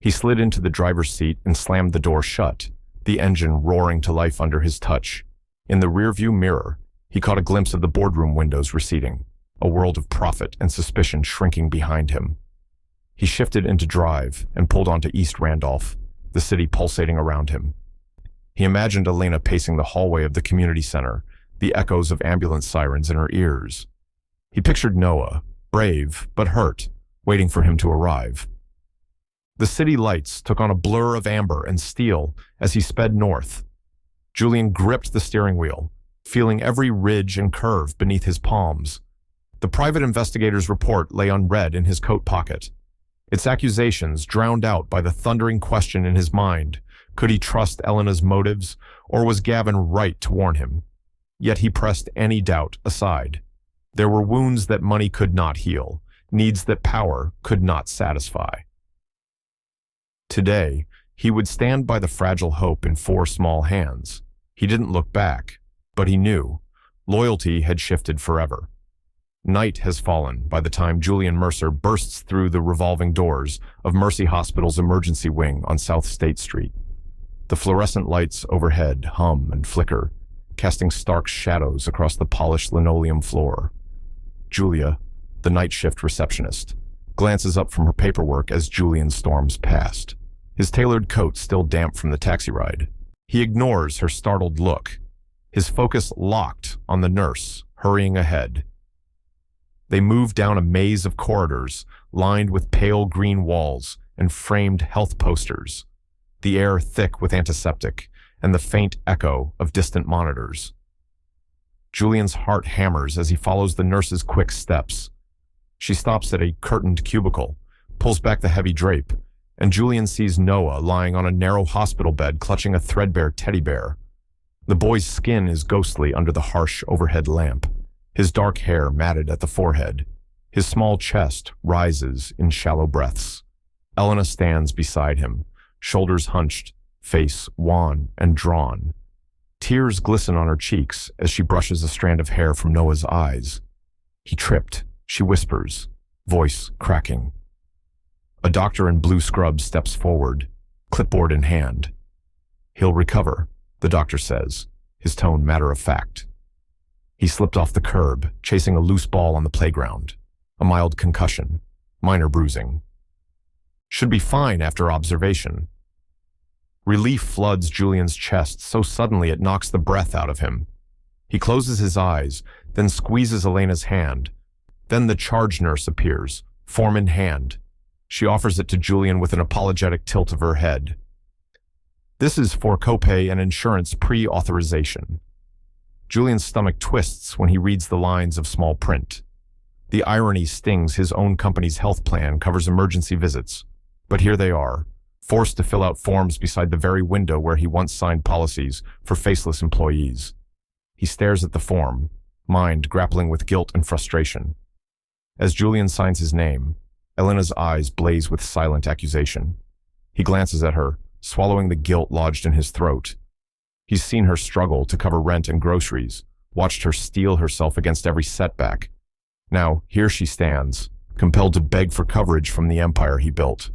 He slid into the driver's seat and slammed the door shut, the engine roaring to life under his touch. In the rearview mirror, he caught a glimpse of the boardroom windows receding, a world of profit and suspicion shrinking behind him. He shifted into drive and pulled onto East Randolph, the city pulsating around him. He imagined Elena pacing the hallway of the community center, the echoes of ambulance sirens in her ears. He pictured Noah, brave but hurt, waiting for him to arrive. The city lights took on a blur of amber and steel as he sped north. Julian gripped the steering wheel, feeling every ridge and curve beneath his palms. The private investigator's report lay unread in his coat pocket, its accusations drowned out by the thundering question in his mind. Could he trust Elena's motives, or was Gavin right to warn him? Yet he pressed any doubt aside. There were wounds that money could not heal, needs that power could not satisfy. Today, he would stand by the fragile hope in four small hands. He didn't look back, but he knew. Loyalty had shifted forever. Night has fallen by the time Julian Mercer bursts through the revolving doors of Mercy Hospital's emergency wing on South State Street. The fluorescent lights overhead hum and flicker, casting stark shadows across the polished linoleum floor. Julia, the night shift receptionist, glances up from her paperwork as Julian storms past, his tailored coat still damp from the taxi ride. He ignores her startled look, his focus locked on the nurse hurrying ahead. They move down a maze of corridors lined with pale green walls and framed health posters, the air thick with antiseptic and the faint echo of distant monitors. Julian's heart hammers as he follows the nurse's quick steps. She stops at a curtained cubicle, pulls back the heavy drape, and Julian sees Noah lying on a narrow hospital bed clutching a threadbare teddy bear. The boy's skin is ghostly under the harsh overhead lamp, his dark hair matted at the forehead. His small chest rises in shallow breaths. Elena stands beside him, shoulders hunched, face wan and drawn. Tears glisten on her cheeks as she brushes a strand of hair from Noah's eyes. He tripped, she whispers, voice cracking. A doctor in blue scrubs steps forward, clipboard in hand. "He'll recover," the doctor says, his tone matter of fact. He slipped off the curb, chasing a loose ball on the playground. A mild concussion, minor bruising. Should be fine after observation. Relief floods Julian's chest so suddenly it knocks the breath out of him. He closes his eyes, then squeezes Elena's hand. Then the charge nurse appears, form in hand. She offers it to Julian with an apologetic tilt of her head. "This is for copay and insurance pre-authorization." Julian's stomach twists when he reads the lines of small print. The irony stings. His own company's health plan covers emergency visits. But here they are, forced to fill out forms beside the very window where he once signed policies for faceless employees. He stares at the form, mind grappling with guilt and frustration. As Julian signs his name, Elena's eyes blaze with silent accusation. He glances at her, swallowing the guilt lodged in his throat. He's seen her struggle to cover rent and groceries, watched her steel herself against every setback. Now, here she stands, compelled to beg for coverage from the empire he built.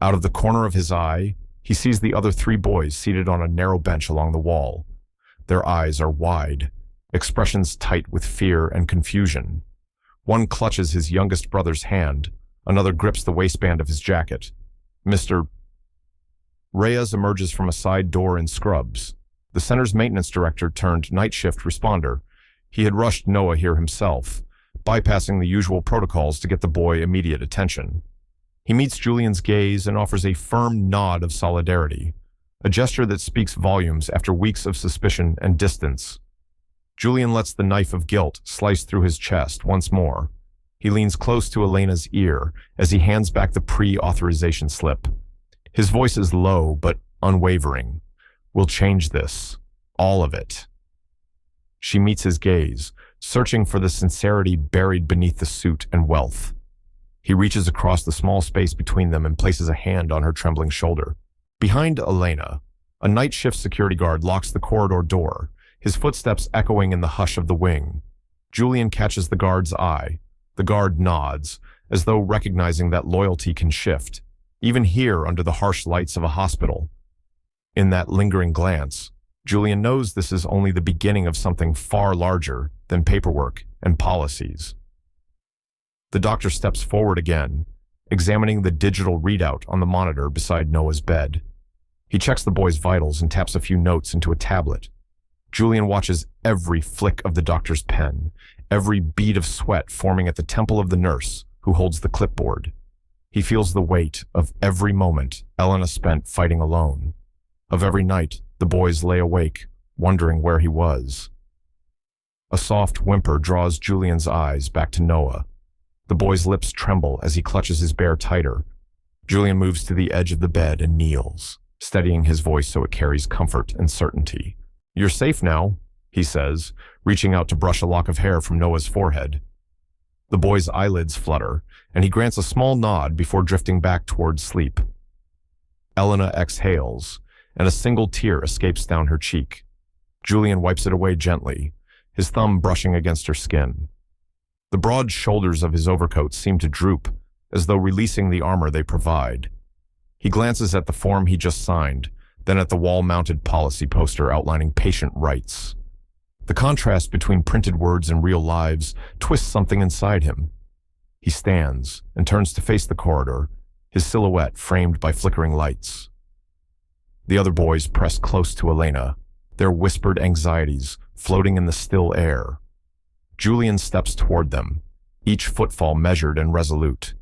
Out of the corner of his eye, he sees the other 3 boys seated on a narrow bench along the wall. Their eyes are wide, expressions tight with fear and confusion. One clutches his youngest brother's hand, another grips the waistband of his jacket. Mr. Reyes emerges from a side door in scrubs. The center's maintenance director turned night shift responder. He had rushed Noah here himself, bypassing the usual protocols to get the boy immediate attention. He meets Julian's gaze and offers a firm nod of solidarity, a gesture that speaks volumes after weeks of suspicion and distance. Julian lets the knife of guilt slice through his chest once more. He leans close to Elena's ear as he hands back the pre-authorization slip. His voice is low but unwavering. "We'll change this. All of it." She meets his gaze, searching for the sincerity buried beneath the suit and wealth. He reaches across the small space between them and places a hand on her trembling shoulder. Behind Elena, a night shift security guard locks the corridor door, his footsteps echoing in the hush of the wing. Julian catches the guard's eye. The guard nods, as though recognizing that loyalty can shift, even here under the harsh lights of a hospital. In that lingering glance, Julian knows this is only the beginning of something far larger than paperwork and policies. The doctor steps forward again, examining the digital readout on the monitor beside Noah's bed. He checks the boy's vitals and taps a few notes into a tablet. Julian watches every flick of the doctor's pen, every bead of sweat forming at the temple of the nurse who holds the clipboard. He feels the weight of every moment Elena spent fighting alone, of every night the boys lay awake, wondering where he was. A soft whimper draws Julian's eyes back to Noah. The boy's lips tremble as he clutches his bear tighter. Julian moves to the edge of the bed and kneels, steadying his voice so it carries comfort and certainty. "You're safe now," he says, reaching out to brush a lock of hair from Noah's forehead. The boy's eyelids flutter, and he grants a small nod before drifting back towards sleep. Elena exhales, and a single tear escapes down her cheek. Julian wipes it away gently, his thumb brushing against her skin. The broad shoulders of his overcoat seem to droop, as though releasing the armor they provide. He glances at the form he just signed, then at the wall-mounted policy poster outlining patient rights. The contrast between printed words and real lives twists something inside him. He stands and turns to face the corridor, his silhouette framed by flickering lights. The other boys press close to Elena, their whispered anxieties floating in the still air. Julian steps toward them, each footfall measured and resolute.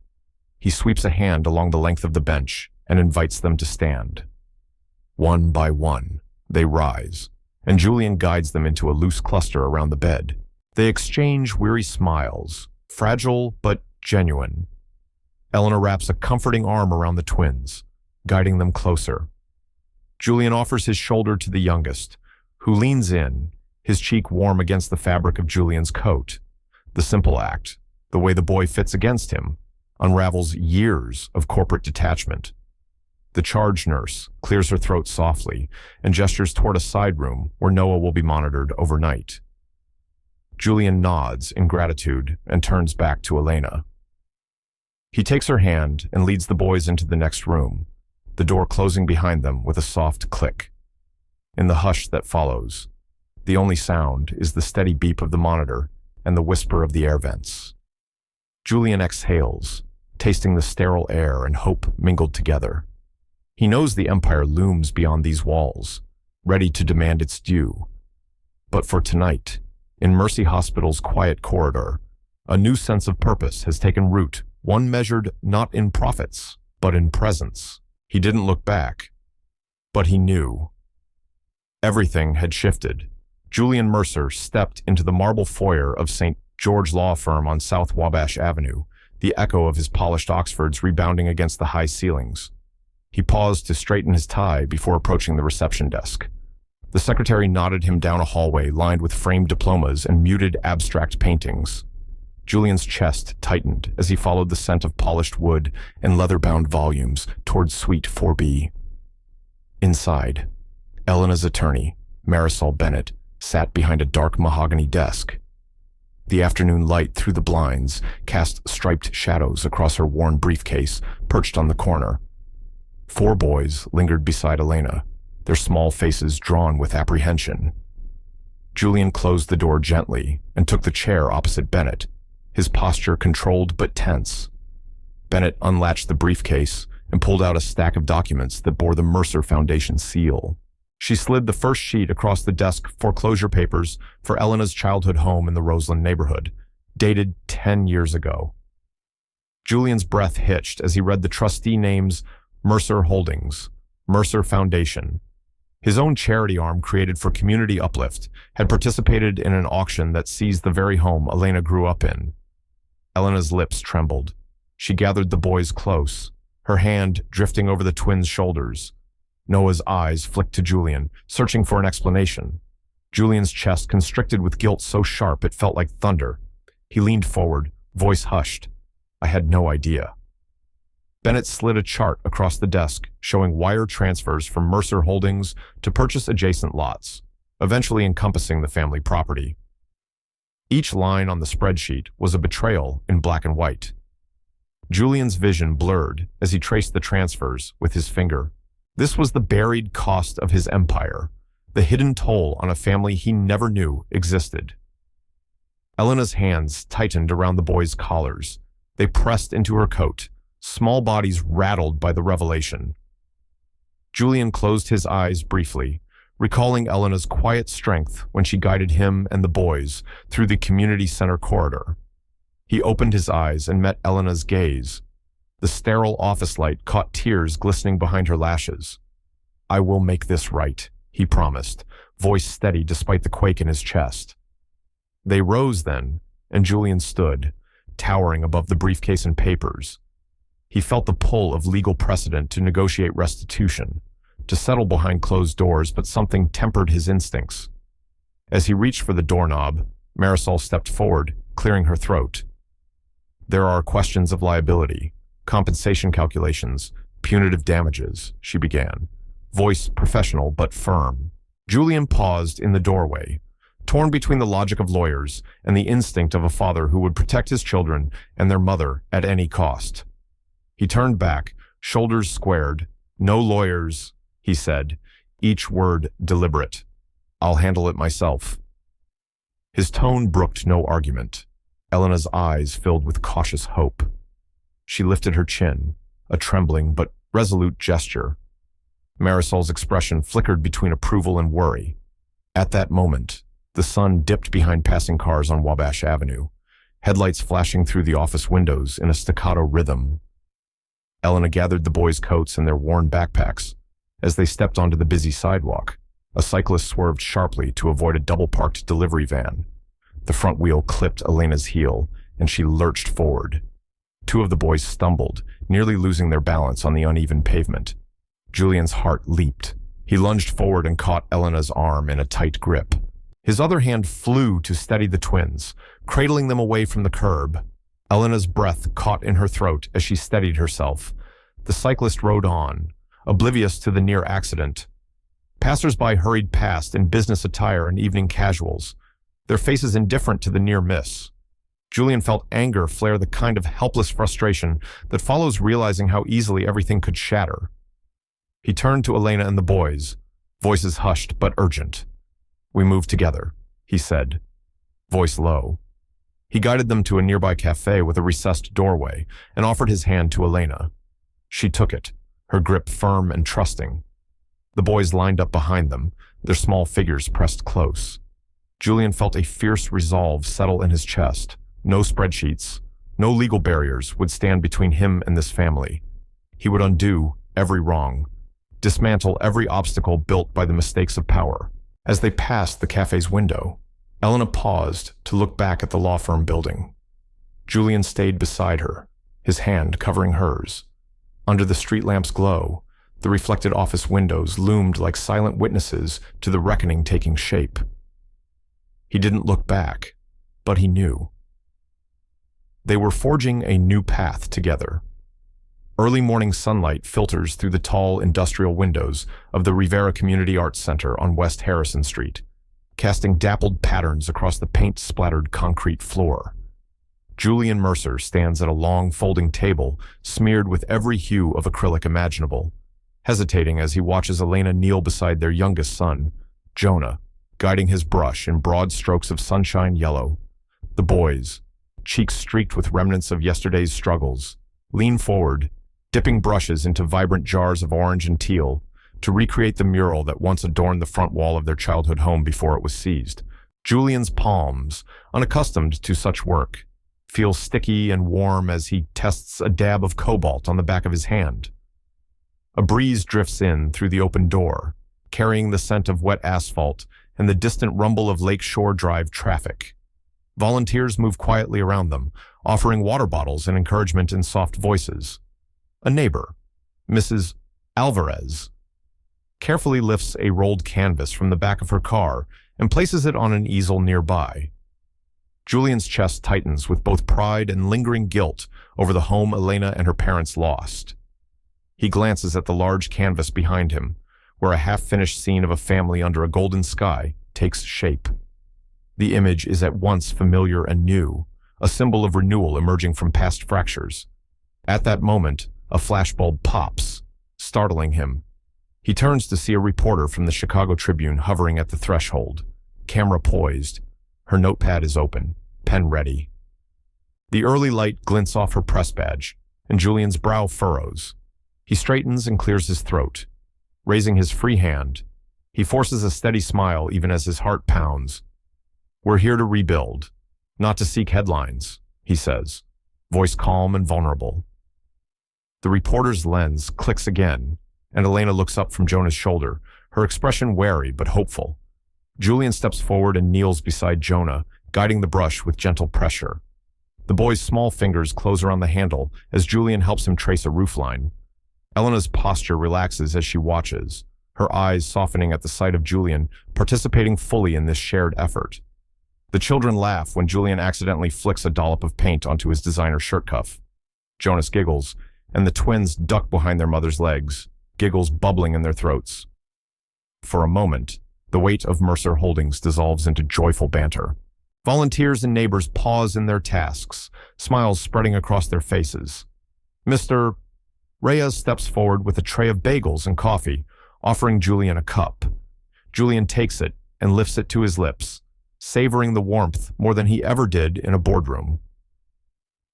He sweeps a hand along the length of the bench and invites them to stand. One by one, they rise, and Julian guides them into a loose cluster around the bed. They exchange weary smiles, fragile but genuine. Elena wraps a comforting arm around the twins, guiding them closer. Julian offers his shoulder to the youngest, who leans in, his cheek warm against the fabric of Julian's coat. The simple act, the way the boy fits against him, unravels years of corporate detachment. The charge nurse clears her throat softly and gestures toward a side room where Noah will be monitored overnight. Julian nods in gratitude and turns back to Elena. He takes her hand and leads the boys into the next room, the door closing behind them with a soft click. In the hush that follows, the only sound is the steady beep of the monitor and the whisper of the air vents. Julian exhales, tasting the sterile air and hope mingled together. He knows the empire looms beyond these walls, ready to demand its due. But for tonight, in Mercy Hospital's quiet corridor, a new sense of purpose has taken root, one measured not in profits, but in presence. He didn't look back, but he knew. Everything had shifted. Julian Mercer stepped into the marble foyer of St. George Law Firm on South Wabash Avenue, the echo of his polished Oxfords rebounding against the high ceilings. He paused to straighten his tie before approaching the reception desk. The secretary nodded him down a hallway lined with framed diplomas and muted abstract paintings. Julian's chest tightened as he followed the scent of polished wood and leather-bound volumes towards Suite 4B. Inside, Elena's attorney, Marisol Bennett, sat behind a dark mahogany desk. The afternoon light through the blinds cast striped shadows across her worn briefcase perched on the corner. 4 boys lingered beside Elena, their small faces drawn with apprehension. Julian closed the door gently and took the chair opposite Bennett, his posture controlled but tense. Bennett unlatched the briefcase and pulled out a stack of documents that bore the Mercer Foundation seal. She slid the first sheet across the desk: foreclosure papers for Elena's childhood home in the Roseland neighborhood, dated 10 years ago. Julian's breath hitched as he read the trustee names: Mercer Holdings, Mercer Foundation. His own charity arm, created for community uplift, had participated in an auction that seized the very home Elena grew up in. Elena's lips trembled. She gathered the boys close, her hand drifting over the twins' shoulders. Noah's eyes flicked to Julian, searching for an explanation. Julian's chest constricted with guilt so sharp it felt like thunder. He leaned forward, voice hushed. I had no idea. Bennett slid a chart across the desk, showing wire transfers from Mercer Holdings to purchase adjacent lots, eventually encompassing the family property. Each line on the spreadsheet was a betrayal in black and white. Julian's vision blurred as he traced the transfers with his finger. This was the buried cost of his empire, the hidden toll on a family he never knew existed. Elena's hands tightened around the boys' collars. They pressed into her coat, small bodies rattled by the revelation. Julian closed his eyes briefly, recalling Elena's quiet strength when she guided him and the boys through the community center corridor. He opened his eyes and met Elena's gaze. The sterile office light caught tears glistening behind her lashes. I will make this right, he promised, voice steady despite the quake in his chest. They rose then, and Julian stood, towering above the briefcase and papers. He felt the pull of legal precedent to negotiate restitution, to settle behind closed doors, but something tempered his instincts. As he reached for the doorknob, Marisol stepped forward, clearing her throat. There are questions of liability, compensation calculations, punitive damages, she began, voice professional but firm. Julian paused in the doorway, torn between the logic of lawyers and the instinct of a father who would protect his children and their mother at any cost. He turned back, shoulders squared. No lawyers, he said, each word deliberate. I'll handle it myself. His tone brooked no argument. Elena's eyes filled with cautious hope. She lifted her chin, a trembling but resolute gesture. Marisol's expression flickered between approval and worry. At that moment, the sun dipped behind passing cars on Wabash Avenue, headlights flashing through the office windows in a staccato rhythm. Elena gathered the boys' coats and their worn backpacks as they stepped onto the busy sidewalk, A cyclist swerved sharply to avoid a double-parked delivery van. The front wheel clipped Elena's heel, and she lurched forward. Two of the boys stumbled, nearly losing their balance on the uneven pavement. Julian's heart leaped. He lunged forward and caught Elena's arm in a tight grip. His other hand flew to steady the twins, cradling them away from the curb. Elena's breath caught in her throat as she steadied herself. The cyclist rode on, oblivious to the near accident. Passers-by hurried past in business attire and evening casuals, their faces indifferent to the near miss. Julian felt anger flare, the kind of helpless frustration that follows realizing how easily everything could shatter. He turned to Elena and the boys, voices hushed but urgent. "We move together," he said, voice low. He guided them to a nearby cafe with a recessed doorway and offered his hand to Elena. She took it, her grip firm and trusting. The boys lined up behind them, their small figures pressed close. Julian felt a fierce resolve settle in his chest. No spreadsheets, no legal barriers would stand between him and this family. He would undo every wrong, dismantle every obstacle built by the mistakes of power. As they passed the cafe's window, Elena paused to look back at the law firm building. Julian stayed beside her, his hand covering hers. Under the street lamp's glow, the reflected office windows loomed like silent witnesses to the reckoning taking shape. He didn't look back, but he knew. They were forging a new path together. Early morning sunlight filters through the tall industrial windows of the Rivera Community Arts Center on West Harrison Street, casting dappled patterns across the paint-splattered concrete floor. Julian Mercer stands at a long folding table smeared with every hue of acrylic imaginable, hesitating as he watches Elena kneel beside their youngest son, Jonah, guiding his brush in broad strokes of sunshine yellow. The boys, cheeks streaked with remnants of yesterday's struggles, lean forward, dipping brushes into vibrant jars of orange and teal to recreate the mural that once adorned the front wall of their childhood home before it was seized. Julian's palms, unaccustomed to such work, feel sticky and warm as he tests a dab of cobalt on the back of his hand. A breeze drifts in through the open door, carrying the scent of wet asphalt and the distant rumble of Lakeshore Drive traffic. Volunteers move quietly around them, offering water bottles and encouragement in soft voices. A neighbor, Mrs. Alvarez, carefully lifts a rolled canvas from the back of her car and places it on an easel nearby. Julian's chest tightens with both pride and lingering guilt over the home Elena and her parents lost. He glances at the large canvas behind him, where a half-finished scene of a family under a golden sky takes shape. The image is at once familiar and new, a symbol of renewal emerging from past fractures. At that moment, a flashbulb pops, startling him. He turns to see a reporter from the Chicago Tribune hovering at the threshold, camera poised. Her notepad is open, pen ready. The early light glints off her press badge, and Julian's brow furrows. He straightens and clears his throat. Raising his free hand, he forces a steady smile even as his heart pounds. "We're here to rebuild, not to seek headlines," he says, voice calm and vulnerable. The reporter's lens clicks again, and Elena looks up from Jonah's shoulder, her expression wary but hopeful. Julian steps forward and kneels beside Jonah, guiding the brush with gentle pressure. The boy's small fingers close around the handle as Julian helps him trace a roofline. Elena's posture relaxes as she watches, her eyes softening at the sight of Julian participating fully in this shared effort. The children laugh when Julian accidentally flicks a dollop of paint onto his designer shirt cuff. Jonas giggles, and the twins duck behind their mother's legs, giggles bubbling in their throats. For a moment, the weight of Mercer Holdings dissolves into joyful banter. Volunteers and neighbors pause in their tasks, smiles spreading across their faces. Mr. Reyes steps forward with a tray of bagels and coffee, offering Julian a cup. Julian takes it and lifts it to his lips, savoring the warmth more than he ever did in a boardroom.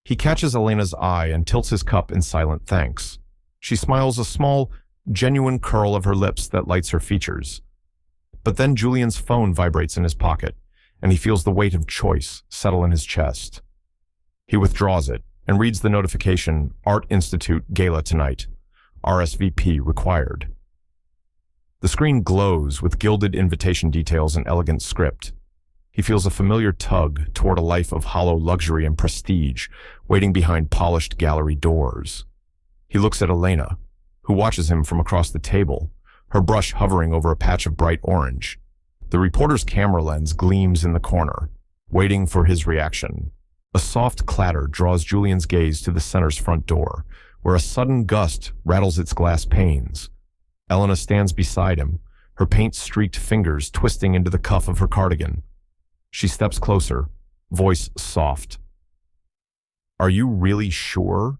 He catches Elena's eye and tilts his cup in silent thanks. She smiles, a small, genuine curl of her lips that lights her features. But then Julian's phone vibrates in his pocket, and he feels the weight of choice settle in his chest. He withdraws it and reads the notification, Art Institute Gala tonight. RSVP required. The The screen glows with gilded invitation details and elegant script. He feels a familiar tug toward a life of hollow luxury and prestige, waiting behind polished gallery doors. He looks at Elena, who watches him from across the table, her brush hovering over a patch of bright orange. The reporter's camera lens gleams in the corner, waiting for his reaction. A soft clatter draws Julian's gaze to the center's front door, where a sudden gust rattles its glass panes. Elena stands beside him, her paint-streaked fingers twisting into the cuff of her cardigan. She steps closer, voice soft. "Are you really sure?"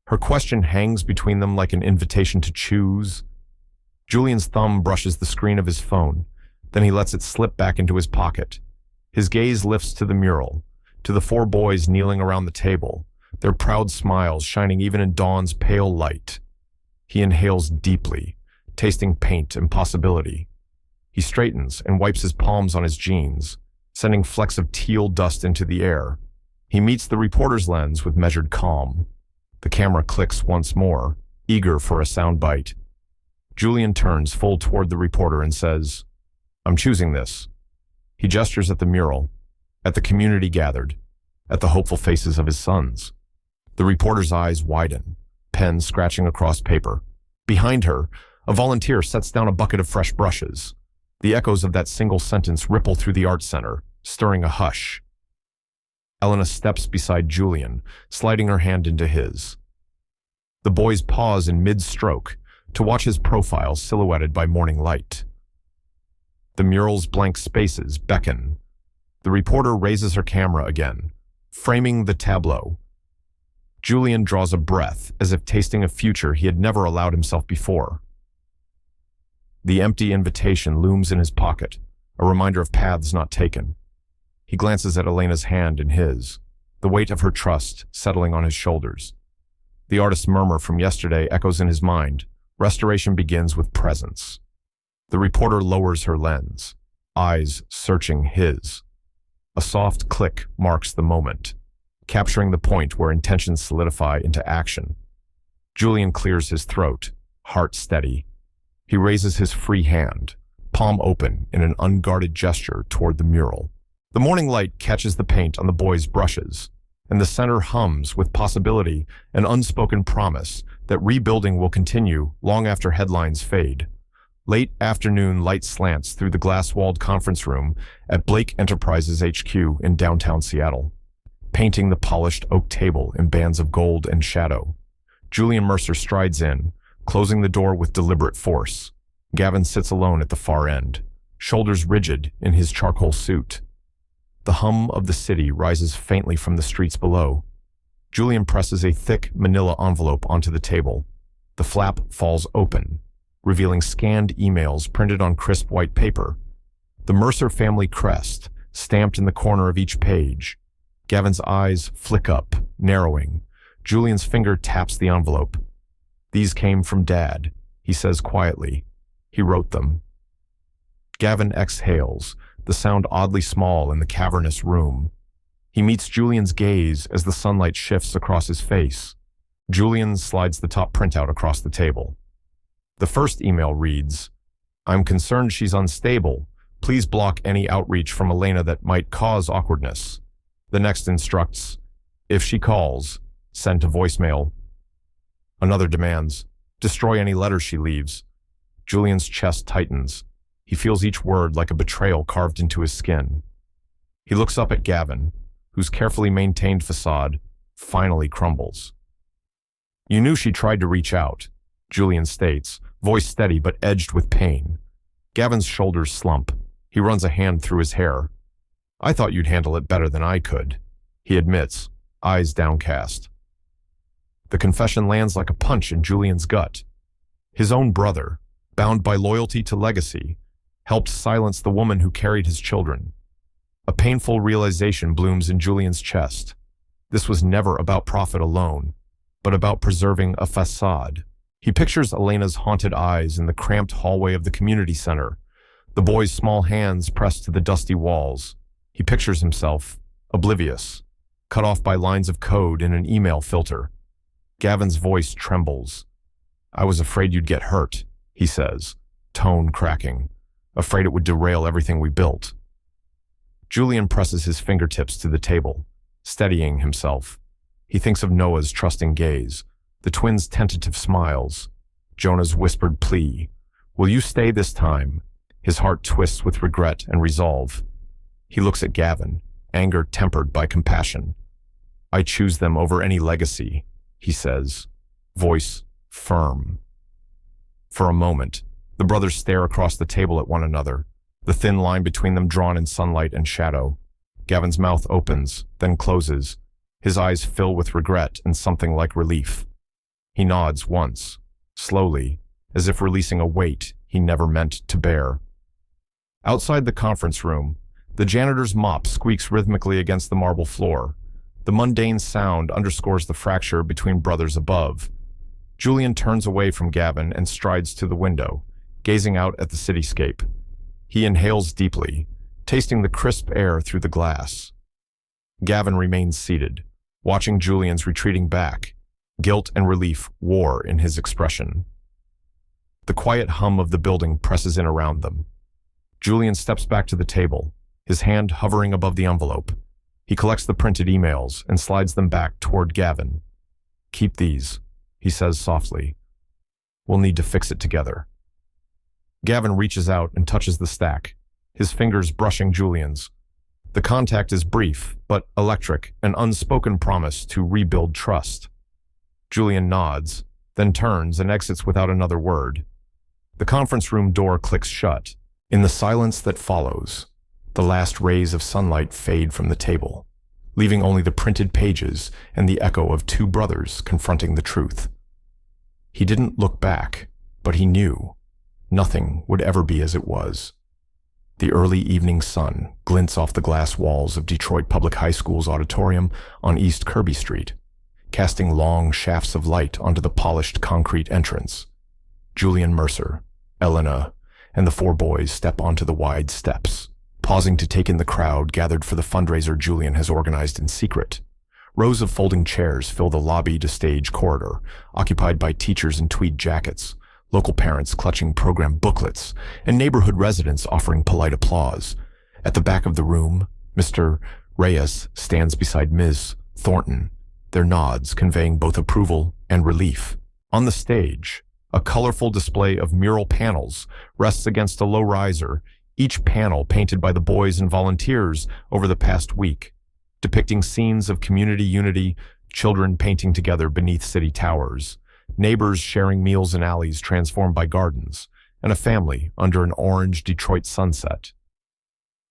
Her question hangs between them like an invitation to choose. Julian's thumb brushes the screen of his phone, then he lets it slip back into his pocket. His gaze lifts to the mural, to the 4 boys kneeling around the table, their proud smiles shining even in dawn's pale light. He inhales deeply, tasting paint and possibility. He straightens and wipes his palms on his jeans, sending flecks of teal dust into the air. He meets the reporter's lens with measured calm. The camera clicks once more, eager for a soundbite. Julian turns full toward the reporter and says, "I'm choosing this." He gestures at the mural, at the community gathered, at the hopeful faces of his sons. The reporter's eyes widen, pen scratching across paper. Behind her, a volunteer sets down a bucket of fresh brushes. The echoes of that single sentence ripple through the art center, stirring a hush. Elena steps beside Julian, sliding her hand into his. The boys pause in mid-stroke to watch his profile silhouetted by morning light. The mural's blank spaces beckon. The reporter raises her camera again, framing the tableau. Julian draws a breath, as if tasting a future he had never allowed himself before. The empty invitation looms in his pocket, a reminder of paths not taken. He glances at Elena's hand in his, the weight of her trust settling on his shoulders. The artist's murmur from yesterday echoes in his mind. Restoration begins with presence. The reporter lowers her lens, eyes searching his. A soft click marks the moment, capturing the point where intentions solidify into action. Julian clears his throat, heart steady. He raises his free hand, palm open in an unguarded gesture toward the mural. The morning light catches the paint on the boys' brushes, and the center hums with possibility and unspoken promise that rebuilding will continue long after headlines fade. Late afternoon light slants through the glass-walled conference room at Blake Enterprises HQ in downtown Seattle, painting the polished oak table in bands of gold and shadow. Julian Mercer strides in, closing the door with deliberate force. Gavin sits alone at the far end, shoulders rigid in his charcoal suit. The hum of the city rises faintly from the streets below. Julian presses a thick manila envelope onto the table. The flap falls open, revealing scanned emails printed on crisp white paper. The Mercer family crest, stamped in the corner of each page. Gavin's eyes flick up, narrowing. Julian's finger taps the envelope. "These came from Dad," he says quietly. "He wrote them." Gavin exhales, the sound oddly small in the cavernous room. He meets Julian's gaze as the sunlight shifts across his face. Julian slides the top printout across the table. The first email reads, "I'm concerned she's unstable. Please block any outreach from Elena that might cause awkwardness." The next instructs, "If she calls, send to voicemail." Another demands, "Destroy any letters she leaves." Julian's chest tightens. He feels each word like a betrayal carved into his skin. He looks up at Gavin, whose carefully maintained facade finally crumbles. "You knew she tried to reach out," Julian states, voice steady but edged with pain. Gavin's shoulders slump. He runs a hand through his hair. "I thought you'd handle it better than I could," he admits, eyes downcast. The confession lands like a punch in Julian's gut. His own brother, bound by loyalty to legacy, helped silence the woman who carried his children. A painful realization blooms in Julian's chest. This was never about profit alone, but about preserving a facade. He pictures Elena's haunted eyes in the cramped hallway of the community center, the boy's small hands pressed to the dusty walls. He pictures himself, oblivious, cut off by lines of code in an email filter. Gavin's voice trembles. "I was afraid you'd get hurt," he says, tone cracking, afraid it would derail everything we built. Julian presses his fingertips to the table, steadying himself. He thinks of Noah's trusting gaze, the twins' tentative smiles, Jonah's whispered plea, "Will you stay this time?" His heart twists with regret and resolve. He looks at Gavin, anger tempered by compassion. "I choose them over any legacy," he says, voice firm. For a moment, the brothers stare across the table at one another, the thin line between them drawn in sunlight and shadow. Gavin's mouth opens, then closes. His eyes fill with regret and something like relief. He nods once, slowly, as if releasing a weight he never meant to bear. Outside the conference room, the janitor's mop squeaks rhythmically against the marble floor. The mundane sound underscores the fracture between brothers above. Julian turns away from Gavin and strides to the window, gazing out at the cityscape. He inhales deeply, tasting the crisp air through the glass. Gavin remains seated, watching Julian's retreating back. Guilt and relief war in his expression. The quiet hum of the building presses in around them. Julian steps back to the table, his hand hovering above the envelope. He collects the printed emails and slides them back toward Gavin. "Keep these," he says softly. "We'll need to fix it together." Gavin reaches out and touches the stack, his fingers brushing Julian's. The contact is brief, but electric, an unspoken promise to rebuild trust. Julian nods, then turns and exits without another word. The conference room door clicks shut. In the silence that follows, the last rays of sunlight fade from the table, leaving only the printed pages and the echo of two brothers confronting the truth. He didn't look back, but he knew nothing would ever be as it was. The early evening sun glints off the glass walls of Detroit Public High School's auditorium on East Kirby Street, casting long shafts of light onto the polished concrete entrance. Julian Mercer, Elena, and the four boys step onto the wide steps, pausing to take in the crowd gathered for the fundraiser Julian has organized in secret. Rows of folding chairs fill the lobby-to-stage corridor, occupied by teachers in tweed jackets, local parents clutching program booklets, and neighborhood residents offering polite applause. At the back of the room, Mr. Reyes stands beside Ms. Thornton, their nods conveying both approval and relief. On the stage, a colorful display of mural panels rests against a low riser, each panel painted by the boys and volunteers over the past week, depicting scenes of community unity, children painting together beneath city towers, neighbors sharing meals in alleys transformed by gardens, and a family under an orange Detroit sunset.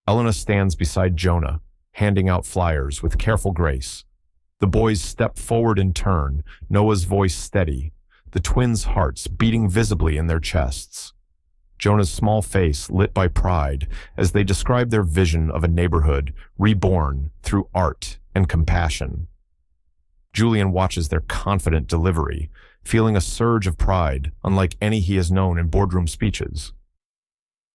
Elena stands beside Jonah, handing out flyers with careful grace. The boys step forward in turn, Noah's voice steady, the twins' hearts beating visibly in their chests. Jonah's small face lit by pride as they describe their vision of a neighborhood reborn through art and compassion. Julian watches their confident delivery, feeling a surge of pride unlike any he has known in boardroom speeches.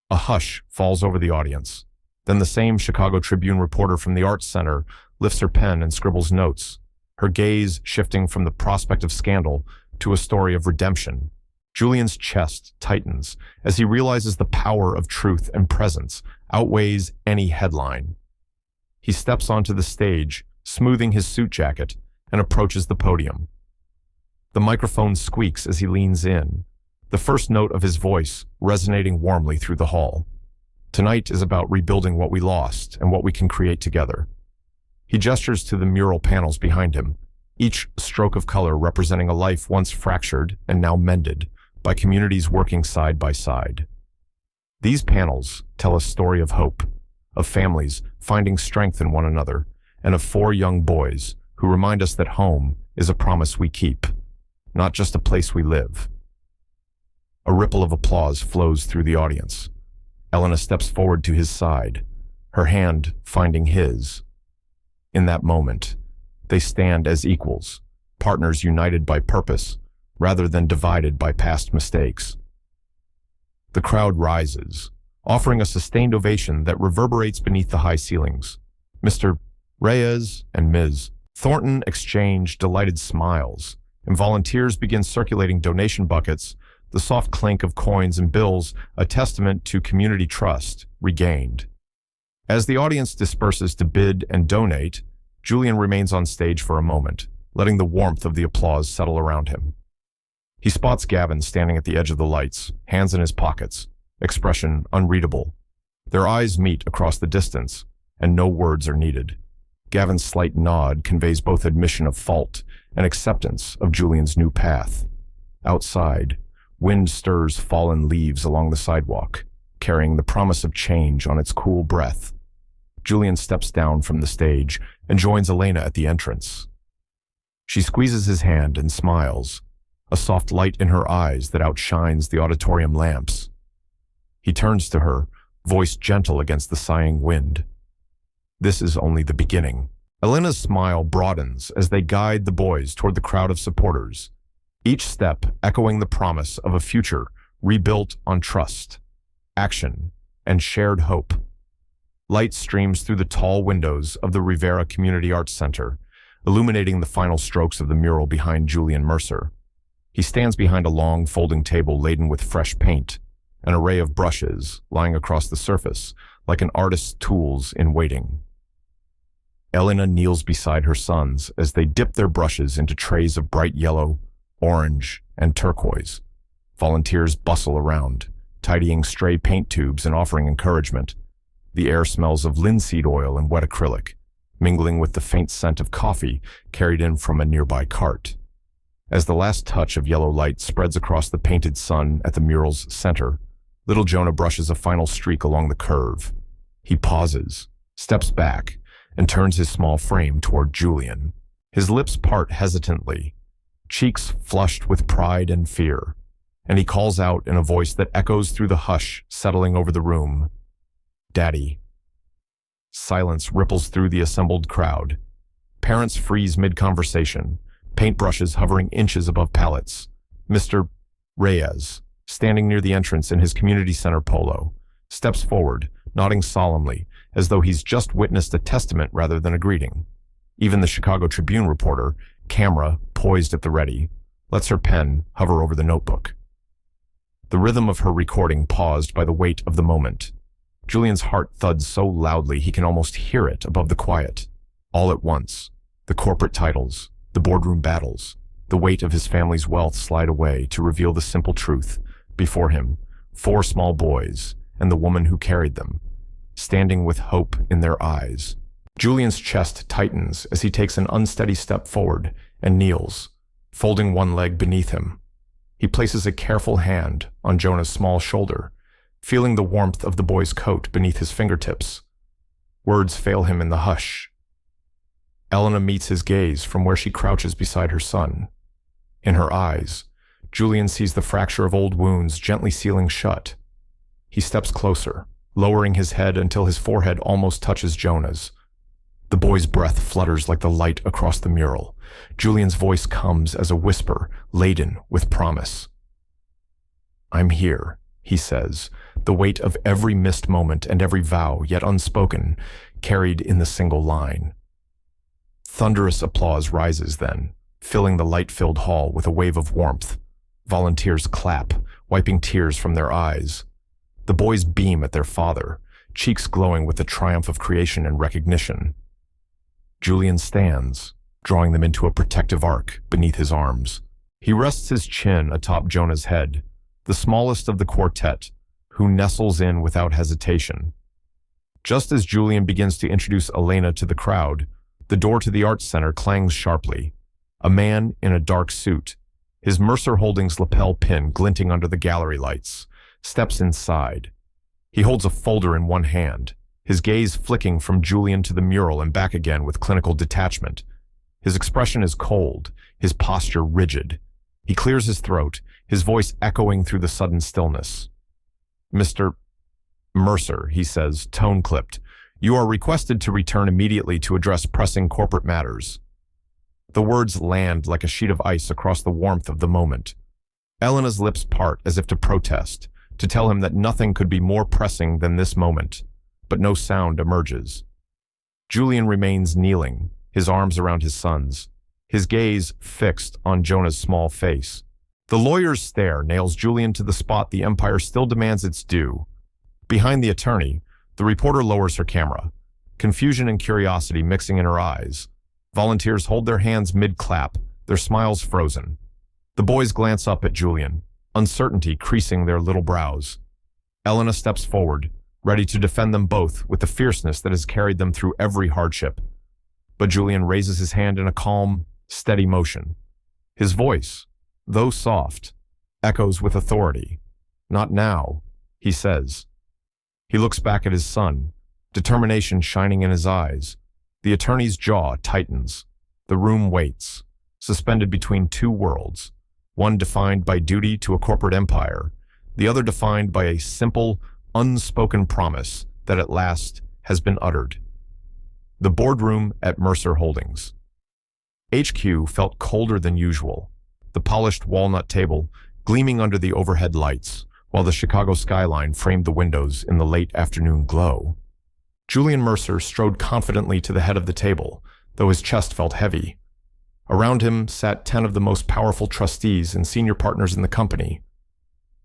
A hush falls over the audience. Then the same Chicago Tribune reporter from the Arts Center lifts her pen and scribbles notes, her gaze shifting from the prospect of scandal to a story of redemption. Julian's chest tightens as he realizes the power of truth and presence outweighs any headline. He steps onto the stage, smoothing his suit jacket, and approaches the podium. The microphone squeaks as he leans in, the first note of his voice resonating warmly through the hall. Tonight is about rebuilding what we lost and what we can create together. He gestures to the mural panels behind him, each stroke of color representing a life once fractured and now mended by communities working side by side. These panels tell a story of hope, of families finding strength in one another, and of four young boys who remind us that home is a promise we keep, not just a place we live. A ripple of applause flows through the audience. Elena steps forward to his side, her hand finding his. In that moment, they stand as equals, partners united by purpose, rather than divided by past mistakes. The crowd rises, offering a sustained ovation that reverberates beneath the high ceilings. Mr. Reyes and Ms. Thornton exchange delighted smiles, and volunteers begin circulating donation buckets the soft clink of coins and bills, a testament to community trust, regained. As the audience disperses to bid and donate, Julian remains on stage for a moment, letting the warmth of the applause settle around him. He spots Gavin standing at the edge of the lights, hands in his pockets, expression unreadable. Their eyes meet across the distance, and no words are needed. Gavin's slight nod conveys both admission of fault and acceptance of Julian's new path. Outside, wind stirs fallen leaves along the sidewalk, carrying the promise of change on its cool breath. Julian steps down from the stage and joins Elena at the entrance. She squeezes his hand and smiles, a soft light in her eyes that outshines the auditorium lamps. He turns to her, voice gentle against the sighing wind. This is only the beginning. Elena's smile broadens as they guide the boys toward the crowd of supporters, each step echoing the promise of a future rebuilt on trust, action, and shared hope. Light streams through the tall windows of the Rivera Community Arts Center, illuminating the final strokes of the mural behind Julian Mercer. He stands behind a long folding table laden with fresh paint, an array of brushes lying across the surface, like an artist's tools in waiting. Elena kneels beside her sons as they dip their brushes into trays of bright yellow, orange, and turquoise. Volunteers bustle around, tidying stray paint tubes and offering encouragement. The air smells of linseed oil and wet acrylic, mingling with the faint scent of coffee carried in from a nearby cart. As the last touch of yellow light spreads across the painted sun at the mural's center, little Jonah brushes a final streak along the curve. He pauses, steps back, and turns his small frame toward Julian. His lips part hesitantly, cheeks flushed with pride and fear, and he calls out in a voice that echoes through the hush settling over the room, "Daddy." Silence ripples through the assembled crowd. Parents freeze mid-conversation, paintbrushes hovering inches above pallets. Mr. Reyes, standing near the entrance in his community center polo, steps forward, nodding solemnly, as though he's just witnessed a testament rather than a greeting. Even the Chicago Tribune reporter, camera poised at the ready, lets her pen hover over the notebook. The rhythm of her recording paused by the weight of the moment. Julian's heart thuds so loudly he can almost hear it above the quiet. All at once, the corporate titles, the boardroom battles, the weight of his family's wealth slide away to reveal the simple truth. Before him, 4 small boys and the woman who carried them, standing with hope in their eyes. Julian's chest tightens as he takes an unsteady step forward and kneels, folding one leg beneath him. He places a careful hand on Jonah's small shoulder, feeling the warmth of the boy's coat beneath his fingertips. Words fail him in the hush. Elena meets his gaze from where she crouches beside her son. In her eyes, Julian sees the fracture of old wounds gently sealing shut. He steps closer, lowering his head until his forehead almost touches Jonah's. The boy's breath flutters like the light across the mural. Julian's voice comes as a whisper, laden with promise. "I'm here," he says, the weight of every missed moment and every vow, yet unspoken, carried in the single line. Thunderous applause rises then, filling the light-filled hall with a wave of warmth. Volunteers clap, wiping tears from their eyes. The boys beam at their father, cheeks glowing with the triumph of creation and recognition. Julian stands, drawing them into a protective arc beneath his arms. He rests his chin atop Jonah's head, the smallest of the quartet, who nestles in without hesitation. Just as Julian begins to introduce Elena to the crowd, the door to the Arts Center clangs sharply. A man in a dark suit, his Mercer Holdings lapel pin glinting under the gallery lights, steps inside. He holds a folder in one hand, his gaze flicking from Julian to the mural and back again with clinical detachment. His expression is cold, his posture rigid. He clears his throat, his voice echoing through the sudden stillness. "Mr. Mercer," he says, tone-clipped, "you are requested to return immediately to address pressing corporate matters." The words land like a sheet of ice across the warmth of the moment. Elena's lips part as if to protest, to tell him that nothing could be more pressing than this moment, but no sound emerges. Julian remains kneeling, his arms around his son's, his gaze fixed on Jonah's small face. The lawyer's stare nails Julian to the spot the empire still demands its due. Behind the attorney, the reporter lowers her camera, confusion and curiosity mixing in her eyes. Volunteers hold their hands mid-clap, their smiles frozen. The boys glance up at Julian, uncertainty creasing their little brows. Elena steps forward, ready to defend them both with the fierceness that has carried them through every hardship. But Julian raises his hand in a calm, steady motion. His voice, though soft, echoes with authority. "Not now," he says. He looks back at his son, determination shining in his eyes. The attorney's jaw tightens. The room waits, suspended between two worlds, one defined by duty to a corporate empire, the other defined by a simple, unspoken promise that at last has been uttered. The boardroom at Mercer Holdings. HQ felt colder than usual, the polished walnut table gleaming under the overhead lights, while the Chicago skyline framed the windows in the late afternoon glow. Julian Mercer strode confidently to the head of the table, though his chest felt heavy. Around him sat 10 of the most powerful trustees and senior partners in the company.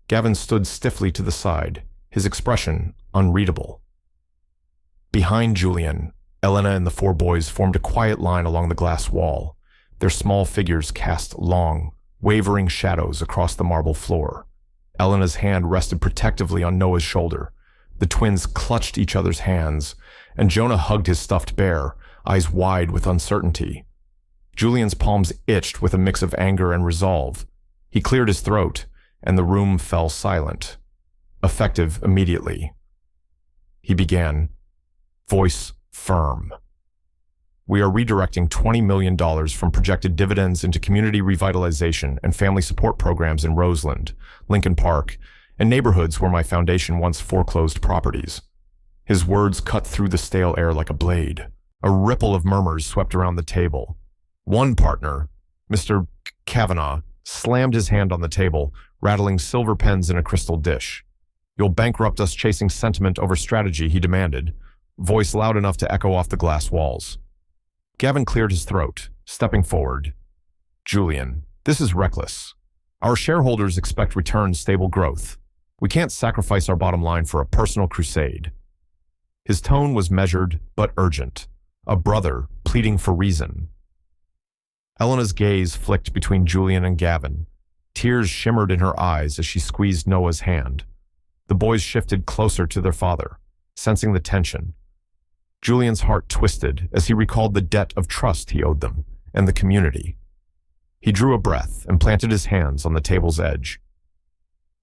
Gavin stood stiffly to the side, his expression unreadable. Behind Julian, Elena and the 4 boys formed a quiet line along the glass wall, their small figures cast long, wavering shadows across the marble floor. Elena's hand rested protectively on Noah's shoulder. The twins clutched each other's hands, and Jonah hugged his stuffed bear, eyes wide with uncertainty. Julian's palms itched with a mix of anger and resolve. He cleared his throat, and the room fell silent. Effective immediately. He began, voice firm. "We are redirecting $20 million from projected dividends into community revitalization and family support programs in Roseland, Lincoln Park, and neighborhoods where my foundation once foreclosed properties." His words cut through the stale air like a blade. A ripple of murmurs swept around the table. One partner, Mr. Kavanaugh, slammed his hand on the table, rattling silver pens in a crystal dish. "You'll bankrupt us chasing sentiment over strategy," he demanded, voice loud enough to echo off the glass walls. Gavin cleared his throat, stepping forward. "Julian, this is reckless. Our shareholders expect return stable growth. We can't sacrifice our bottom line for a personal crusade." His tone was measured but urgent, a brother pleading for reason. Elena's gaze flicked between Julian and Gavin. Tears shimmered in her eyes as she squeezed Noah's hand. The boys shifted closer to their father, sensing the tension. Julian's heart twisted as he recalled the debt of trust he owed them and the community. He drew a breath and planted his hands on the table's edge.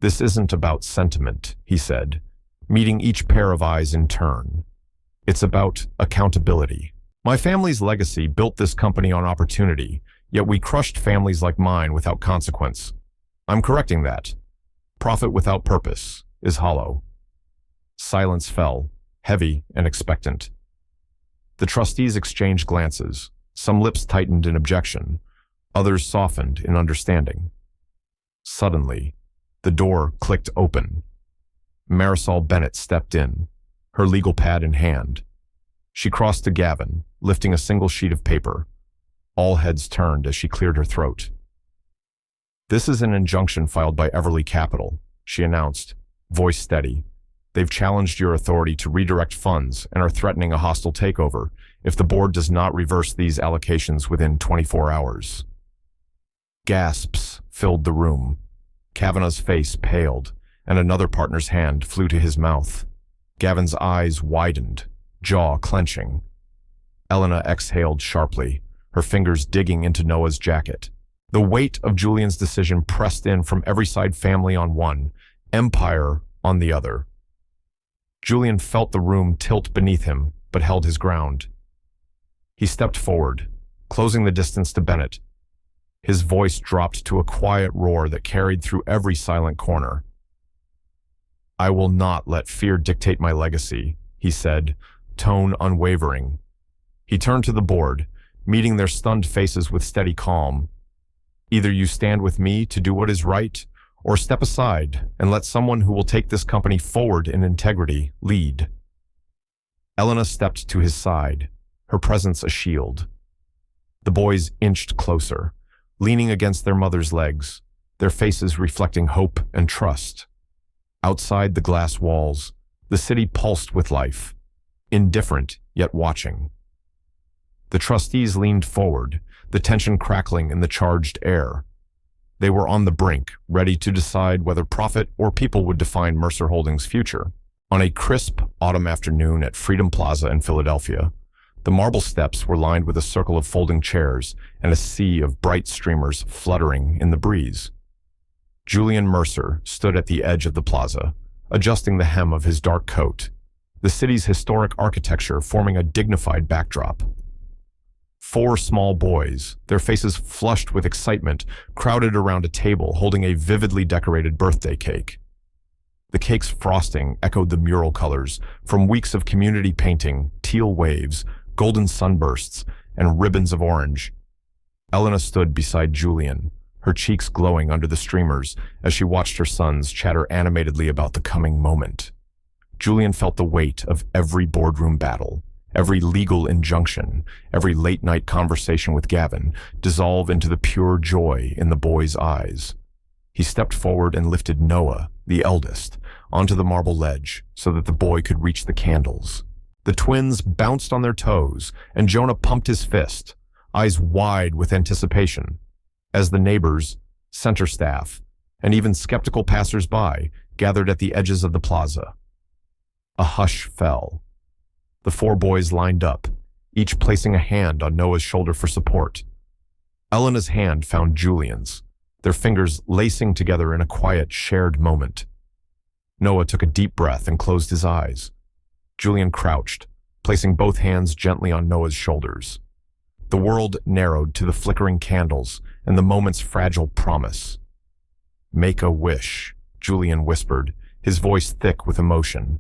"This isn't about sentiment," he said, meeting each pair of eyes in turn. "It's about accountability. My family's legacy built this company on opportunity, yet we crushed families like mine without consequence. I'm correcting that. Profit without purpose is hollow." Silence fell, heavy and expectant. The trustees exchanged glances. Some lips tightened in objection, others softened in understanding. Suddenly, the door clicked open. Marisol Bennett stepped in, her legal pad in hand. She crossed to Gavin, lifting a single sheet of paper. All heads turned as she cleared her throat. "This is an injunction filed by Everly Capital," she announced, voice steady. "They've challenged your authority to redirect funds and are threatening a hostile takeover if the board does not reverse these allocations within 24 hours. Gasps filled the room. Kavanaugh's face paled, and another partner's hand flew to his mouth. Gavin's eyes widened, jaw clenching. Elena exhaled sharply, her fingers digging into Noah's jacket. The weight of Julian's decision pressed in from every side, family on one, empire on the other. Julian felt the room tilt beneath him, but held his ground. He stepped forward, closing the distance to Bennett. His voice dropped to a quiet roar that carried through every silent corner. "I will not let fear dictate my legacy," he said, tone unwavering. He turned to the board, meeting their stunned faces with steady calm. "Either you stand with me to do what is right, or step aside and let someone who will take this company forward in integrity lead." Elena stepped to his side, her presence a shield. The boys inched closer, leaning against their mother's legs, their faces reflecting hope and trust. Outside the glass walls, the city pulsed with life, indifferent yet watching. The trustees leaned forward, the tension crackling in the charged air. They were on the brink, ready to decide whether profit or people would define Mercer Holdings' future. On a crisp autumn afternoon at Freedom Plaza in Philadelphia, the marble steps were lined with a circle of folding chairs and a sea of bright streamers fluttering in the breeze. Julian Mercer stood at the edge of the plaza, adjusting the hem of his dark coat, the city's historic architecture forming a dignified backdrop. 4 small boys, their faces flushed with excitement, crowded around a table holding a vividly decorated birthday cake. The cake's frosting echoed the mural colors from weeks of community painting, teal waves, golden sunbursts, and ribbons of orange. Elena stood beside Julian, her cheeks glowing under the streamers as she watched her sons chatter animatedly about the coming moment. Julian felt the weight of every boardroom battle, every legal injunction, every late-night conversation with Gavin dissolve into the pure joy in the boy's eyes. He stepped forward and lifted Noah, the eldest, onto the marble ledge so that the boy could reach the candles. The twins bounced on their toes, and Jonah pumped his fist, eyes wide with anticipation, as the neighbors, center staff, and even skeptical passers-by gathered at the edges of the plaza. A hush fell. The 4 boys lined up, each placing a hand on Noah's shoulder for support. Elena's hand found Julian's, their fingers lacing together in a quiet, shared moment. Noah took a deep breath and closed his eyes. Julian crouched, placing both hands gently on Noah's shoulders. The world narrowed to the flickering candles and the moment's fragile promise. "Make a wish," Julian whispered, his voice thick with emotion.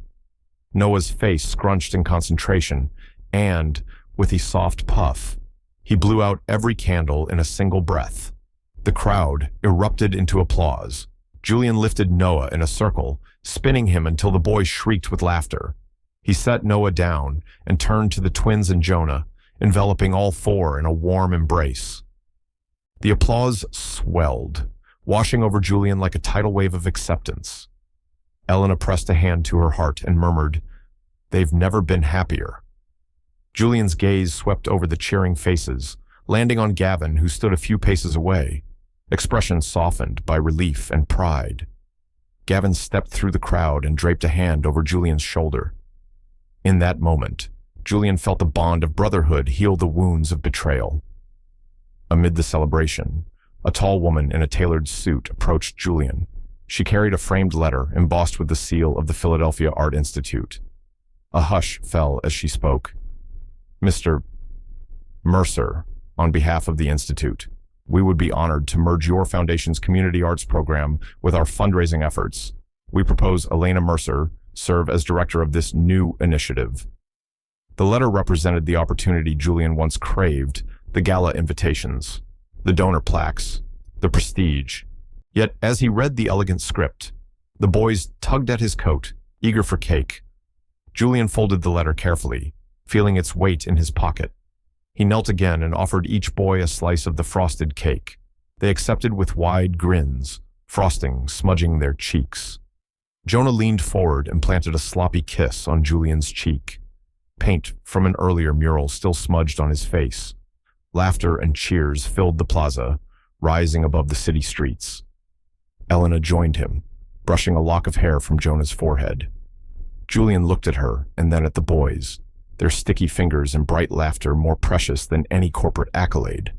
Noah's face scrunched in concentration, and, with a soft puff, he blew out every candle in a single breath. The crowd erupted into applause. Julian lifted Noah in a circle, spinning him until the boy shrieked with laughter. He set Noah down and turned to the twins and Jonah, enveloping all 4 in a warm embrace. The applause swelled, washing over Julian like a tidal wave of acceptance. Elena pressed a hand to her heart and murmured, "They've never been happier." Julian's gaze swept over the cheering faces, landing on Gavin, who stood a few paces away, expression softened by relief and pride. Gavin stepped through the crowd and draped a hand over Julian's shoulder. In that moment, Julian felt the bond of brotherhood heal the wounds of betrayal. Amid the celebration, a tall woman in a tailored suit approached Julian. She carried a framed letter embossed with the seal of the Philadelphia Art Institute. A hush fell as she spoke. "Mr. Mercer, on behalf of the Institute, we would be honored to merge your foundation's community arts program with our fundraising efforts. We propose Elena Mercer serve as director of this new initiative." The letter represented the opportunity Julian once craved, the gala invitations, the donor plaques, the prestige. Yet as he read the elegant script, the boys tugged at his coat, eager for cake. Julian folded the letter carefully, feeling its weight in his pocket. He knelt again and offered each boy a slice of the frosted cake. They accepted with wide grins, frosting smudging their cheeks. Jonah leaned forward and planted a sloppy kiss on Julian's cheek. Paint from an earlier mural still smudged on his face. Laughter and cheers filled the plaza, rising above the city streets. Elena joined him, brushing a lock of hair from Jonah's forehead. Julian looked at her and then at the boys, their sticky fingers and bright laughter more precious than any corporate accolade.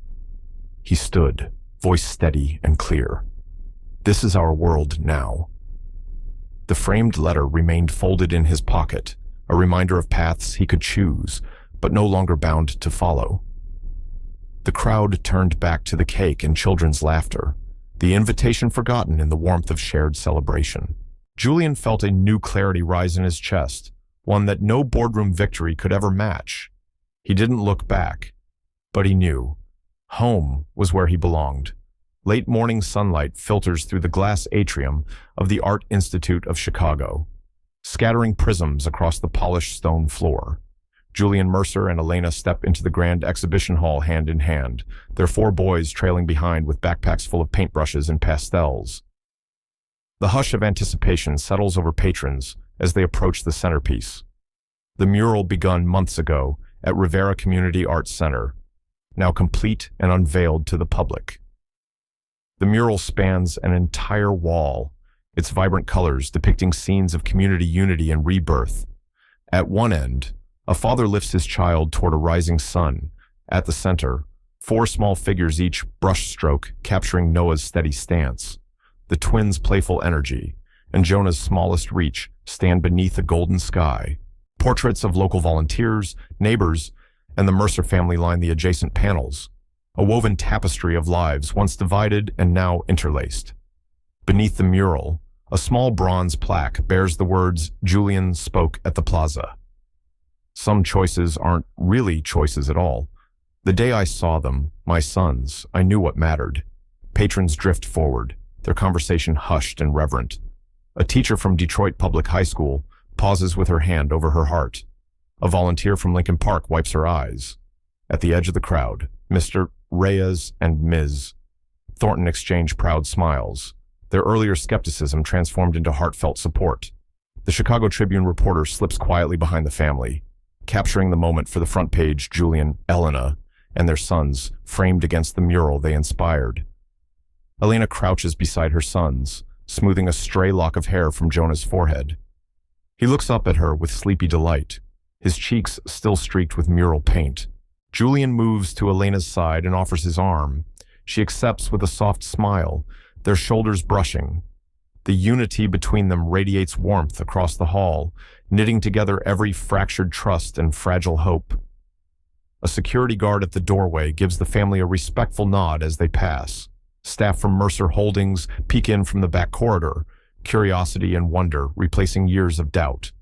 He stood, voice steady and clear. "This is our world now." The framed letter remained folded in his pocket, a reminder of paths he could choose, but no longer bound to follow. The crowd turned back to the cake and children's laughter, the invitation forgotten in the warmth of shared celebration. Julian felt a new clarity rise in his chest, one that no boardroom victory could ever match. He didn't look back, but he knew. Home was where he belonged. Late morning sunlight filters through the glass atrium of the Art Institute of Chicago, scattering prisms across the polished stone floor. Julian, Mercer, and Elena step into the grand exhibition hall hand in hand, their 4 boys trailing behind with backpacks full of paintbrushes and pastels. The hush of anticipation settles over patrons as they approach the centerpiece. The mural begun months ago at Rivera Community Arts Center, now complete and unveiled to the public. The mural spans an entire wall, its vibrant colors depicting scenes of community unity and rebirth. At one end, a father lifts his child toward a rising sun. At the center, 4 small figures, each brushstroke capturing Noah's steady stance, the twins' playful energy, and Jonah's smallest reach stand beneath a golden sky. Portraits of local volunteers, neighbors, and the Mercer family line the adjacent panels, a woven tapestry of lives once divided and now interlaced. Beneath the mural, a small bronze plaque bears the words, "Julian spoke at the plaza." Some choices aren't really choices at all. The day I saw them, my sons, I knew what mattered. Patrons drift forward, their conversation hushed and reverent. A teacher from Detroit Public High School pauses with her hand over her heart. A volunteer from Lincoln Park wipes her eyes. At the edge of the crowd, Mr. Reyes and Ms. Thornton exchange proud smiles, their earlier skepticism transformed into heartfelt support. The Chicago Tribune reporter slips quietly behind the family, capturing the moment for the front page. Julian, Elena, and their sons framed against the mural they inspired. Elena crouches beside her sons, smoothing a stray lock of hair from Jonah's forehead. He looks up at her with sleepy delight, his cheeks still streaked with mural paint. Julian moves to Elena's side and offers his arm. She accepts with a soft smile, their shoulders brushing. The unity between them radiates warmth across the hall, knitting together every fractured trust and fragile hope. A security guard at the doorway gives the family a respectful nod as they pass. Staff from Mercer Holdings peek in from the back corridor, curiosity and wonder replacing years of doubt.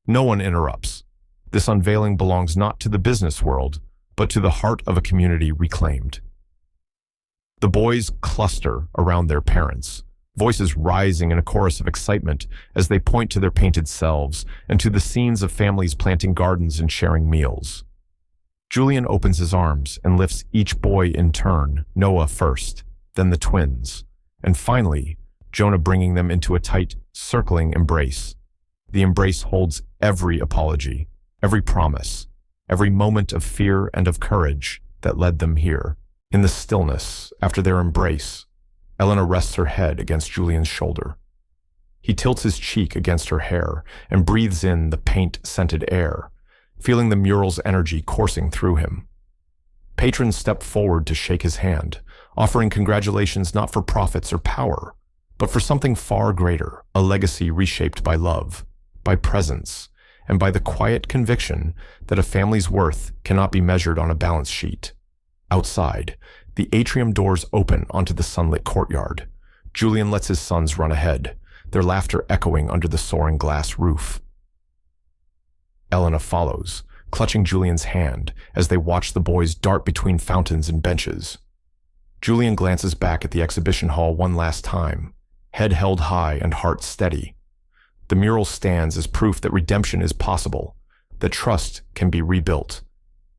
No one interrupts. This unveiling belongs not to the business world, but to the heart of a community reclaimed. The boys cluster around their parents, voices rising in a chorus of excitement as they point to their painted selves and to the scenes of families planting gardens and sharing meals. Julian opens his arms and lifts each boy in turn, Noah first, then the twins, and finally, Jonah, bringing them into a tight, circling embrace. The embrace holds every apology, every promise, every moment of fear and of courage that led them here. In the stillness, after their embrace, Elena rests her head against Julian's shoulder. He tilts his cheek against her hair and breathes in the paint-scented air, feeling the mural's energy coursing through him. Patrons step forward to shake his hand, offering congratulations not for profits or power, but for something far greater, a legacy reshaped by love, by presence, and by the quiet conviction that a family's worth cannot be measured on a balance sheet. Outside, the atrium doors open onto the sunlit courtyard. Julian lets his sons run ahead, their laughter echoing under the soaring glass roof. Elena follows, clutching Julian's hand as they watch the boys dart between fountains and benches. Julian glances back at the exhibition hall one last time, head held high and heart steady. The mural stands as proof that redemption is possible, that trust can be rebuilt,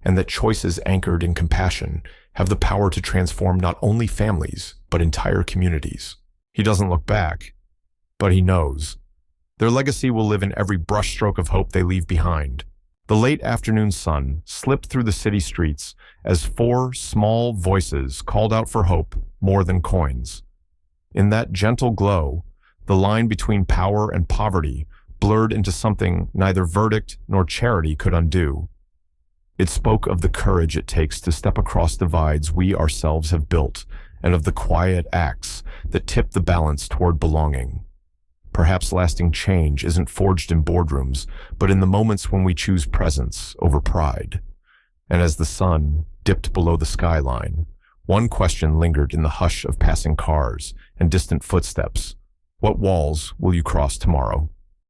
and that choices anchored in compassion have the power to transform not only families, but entire communities. He doesn't look back, but he knows. Their legacy will live in every brushstroke of hope they leave behind. The late afternoon sun slipped through the city streets as 4 small voices called out for hope more than coins. In that gentle glow, the line between power and poverty blurred into something neither verdict nor charity could undo. It spoke of the courage it takes to step across divides we ourselves have built, and of the quiet acts that tip the balance toward belonging. Perhaps lasting change isn't forged in boardrooms, but in the moments when we choose presence over pride. And as the sun dipped below the skyline, one question lingered in the hush of passing cars and distant footsteps. What walls will you cross tomorrow?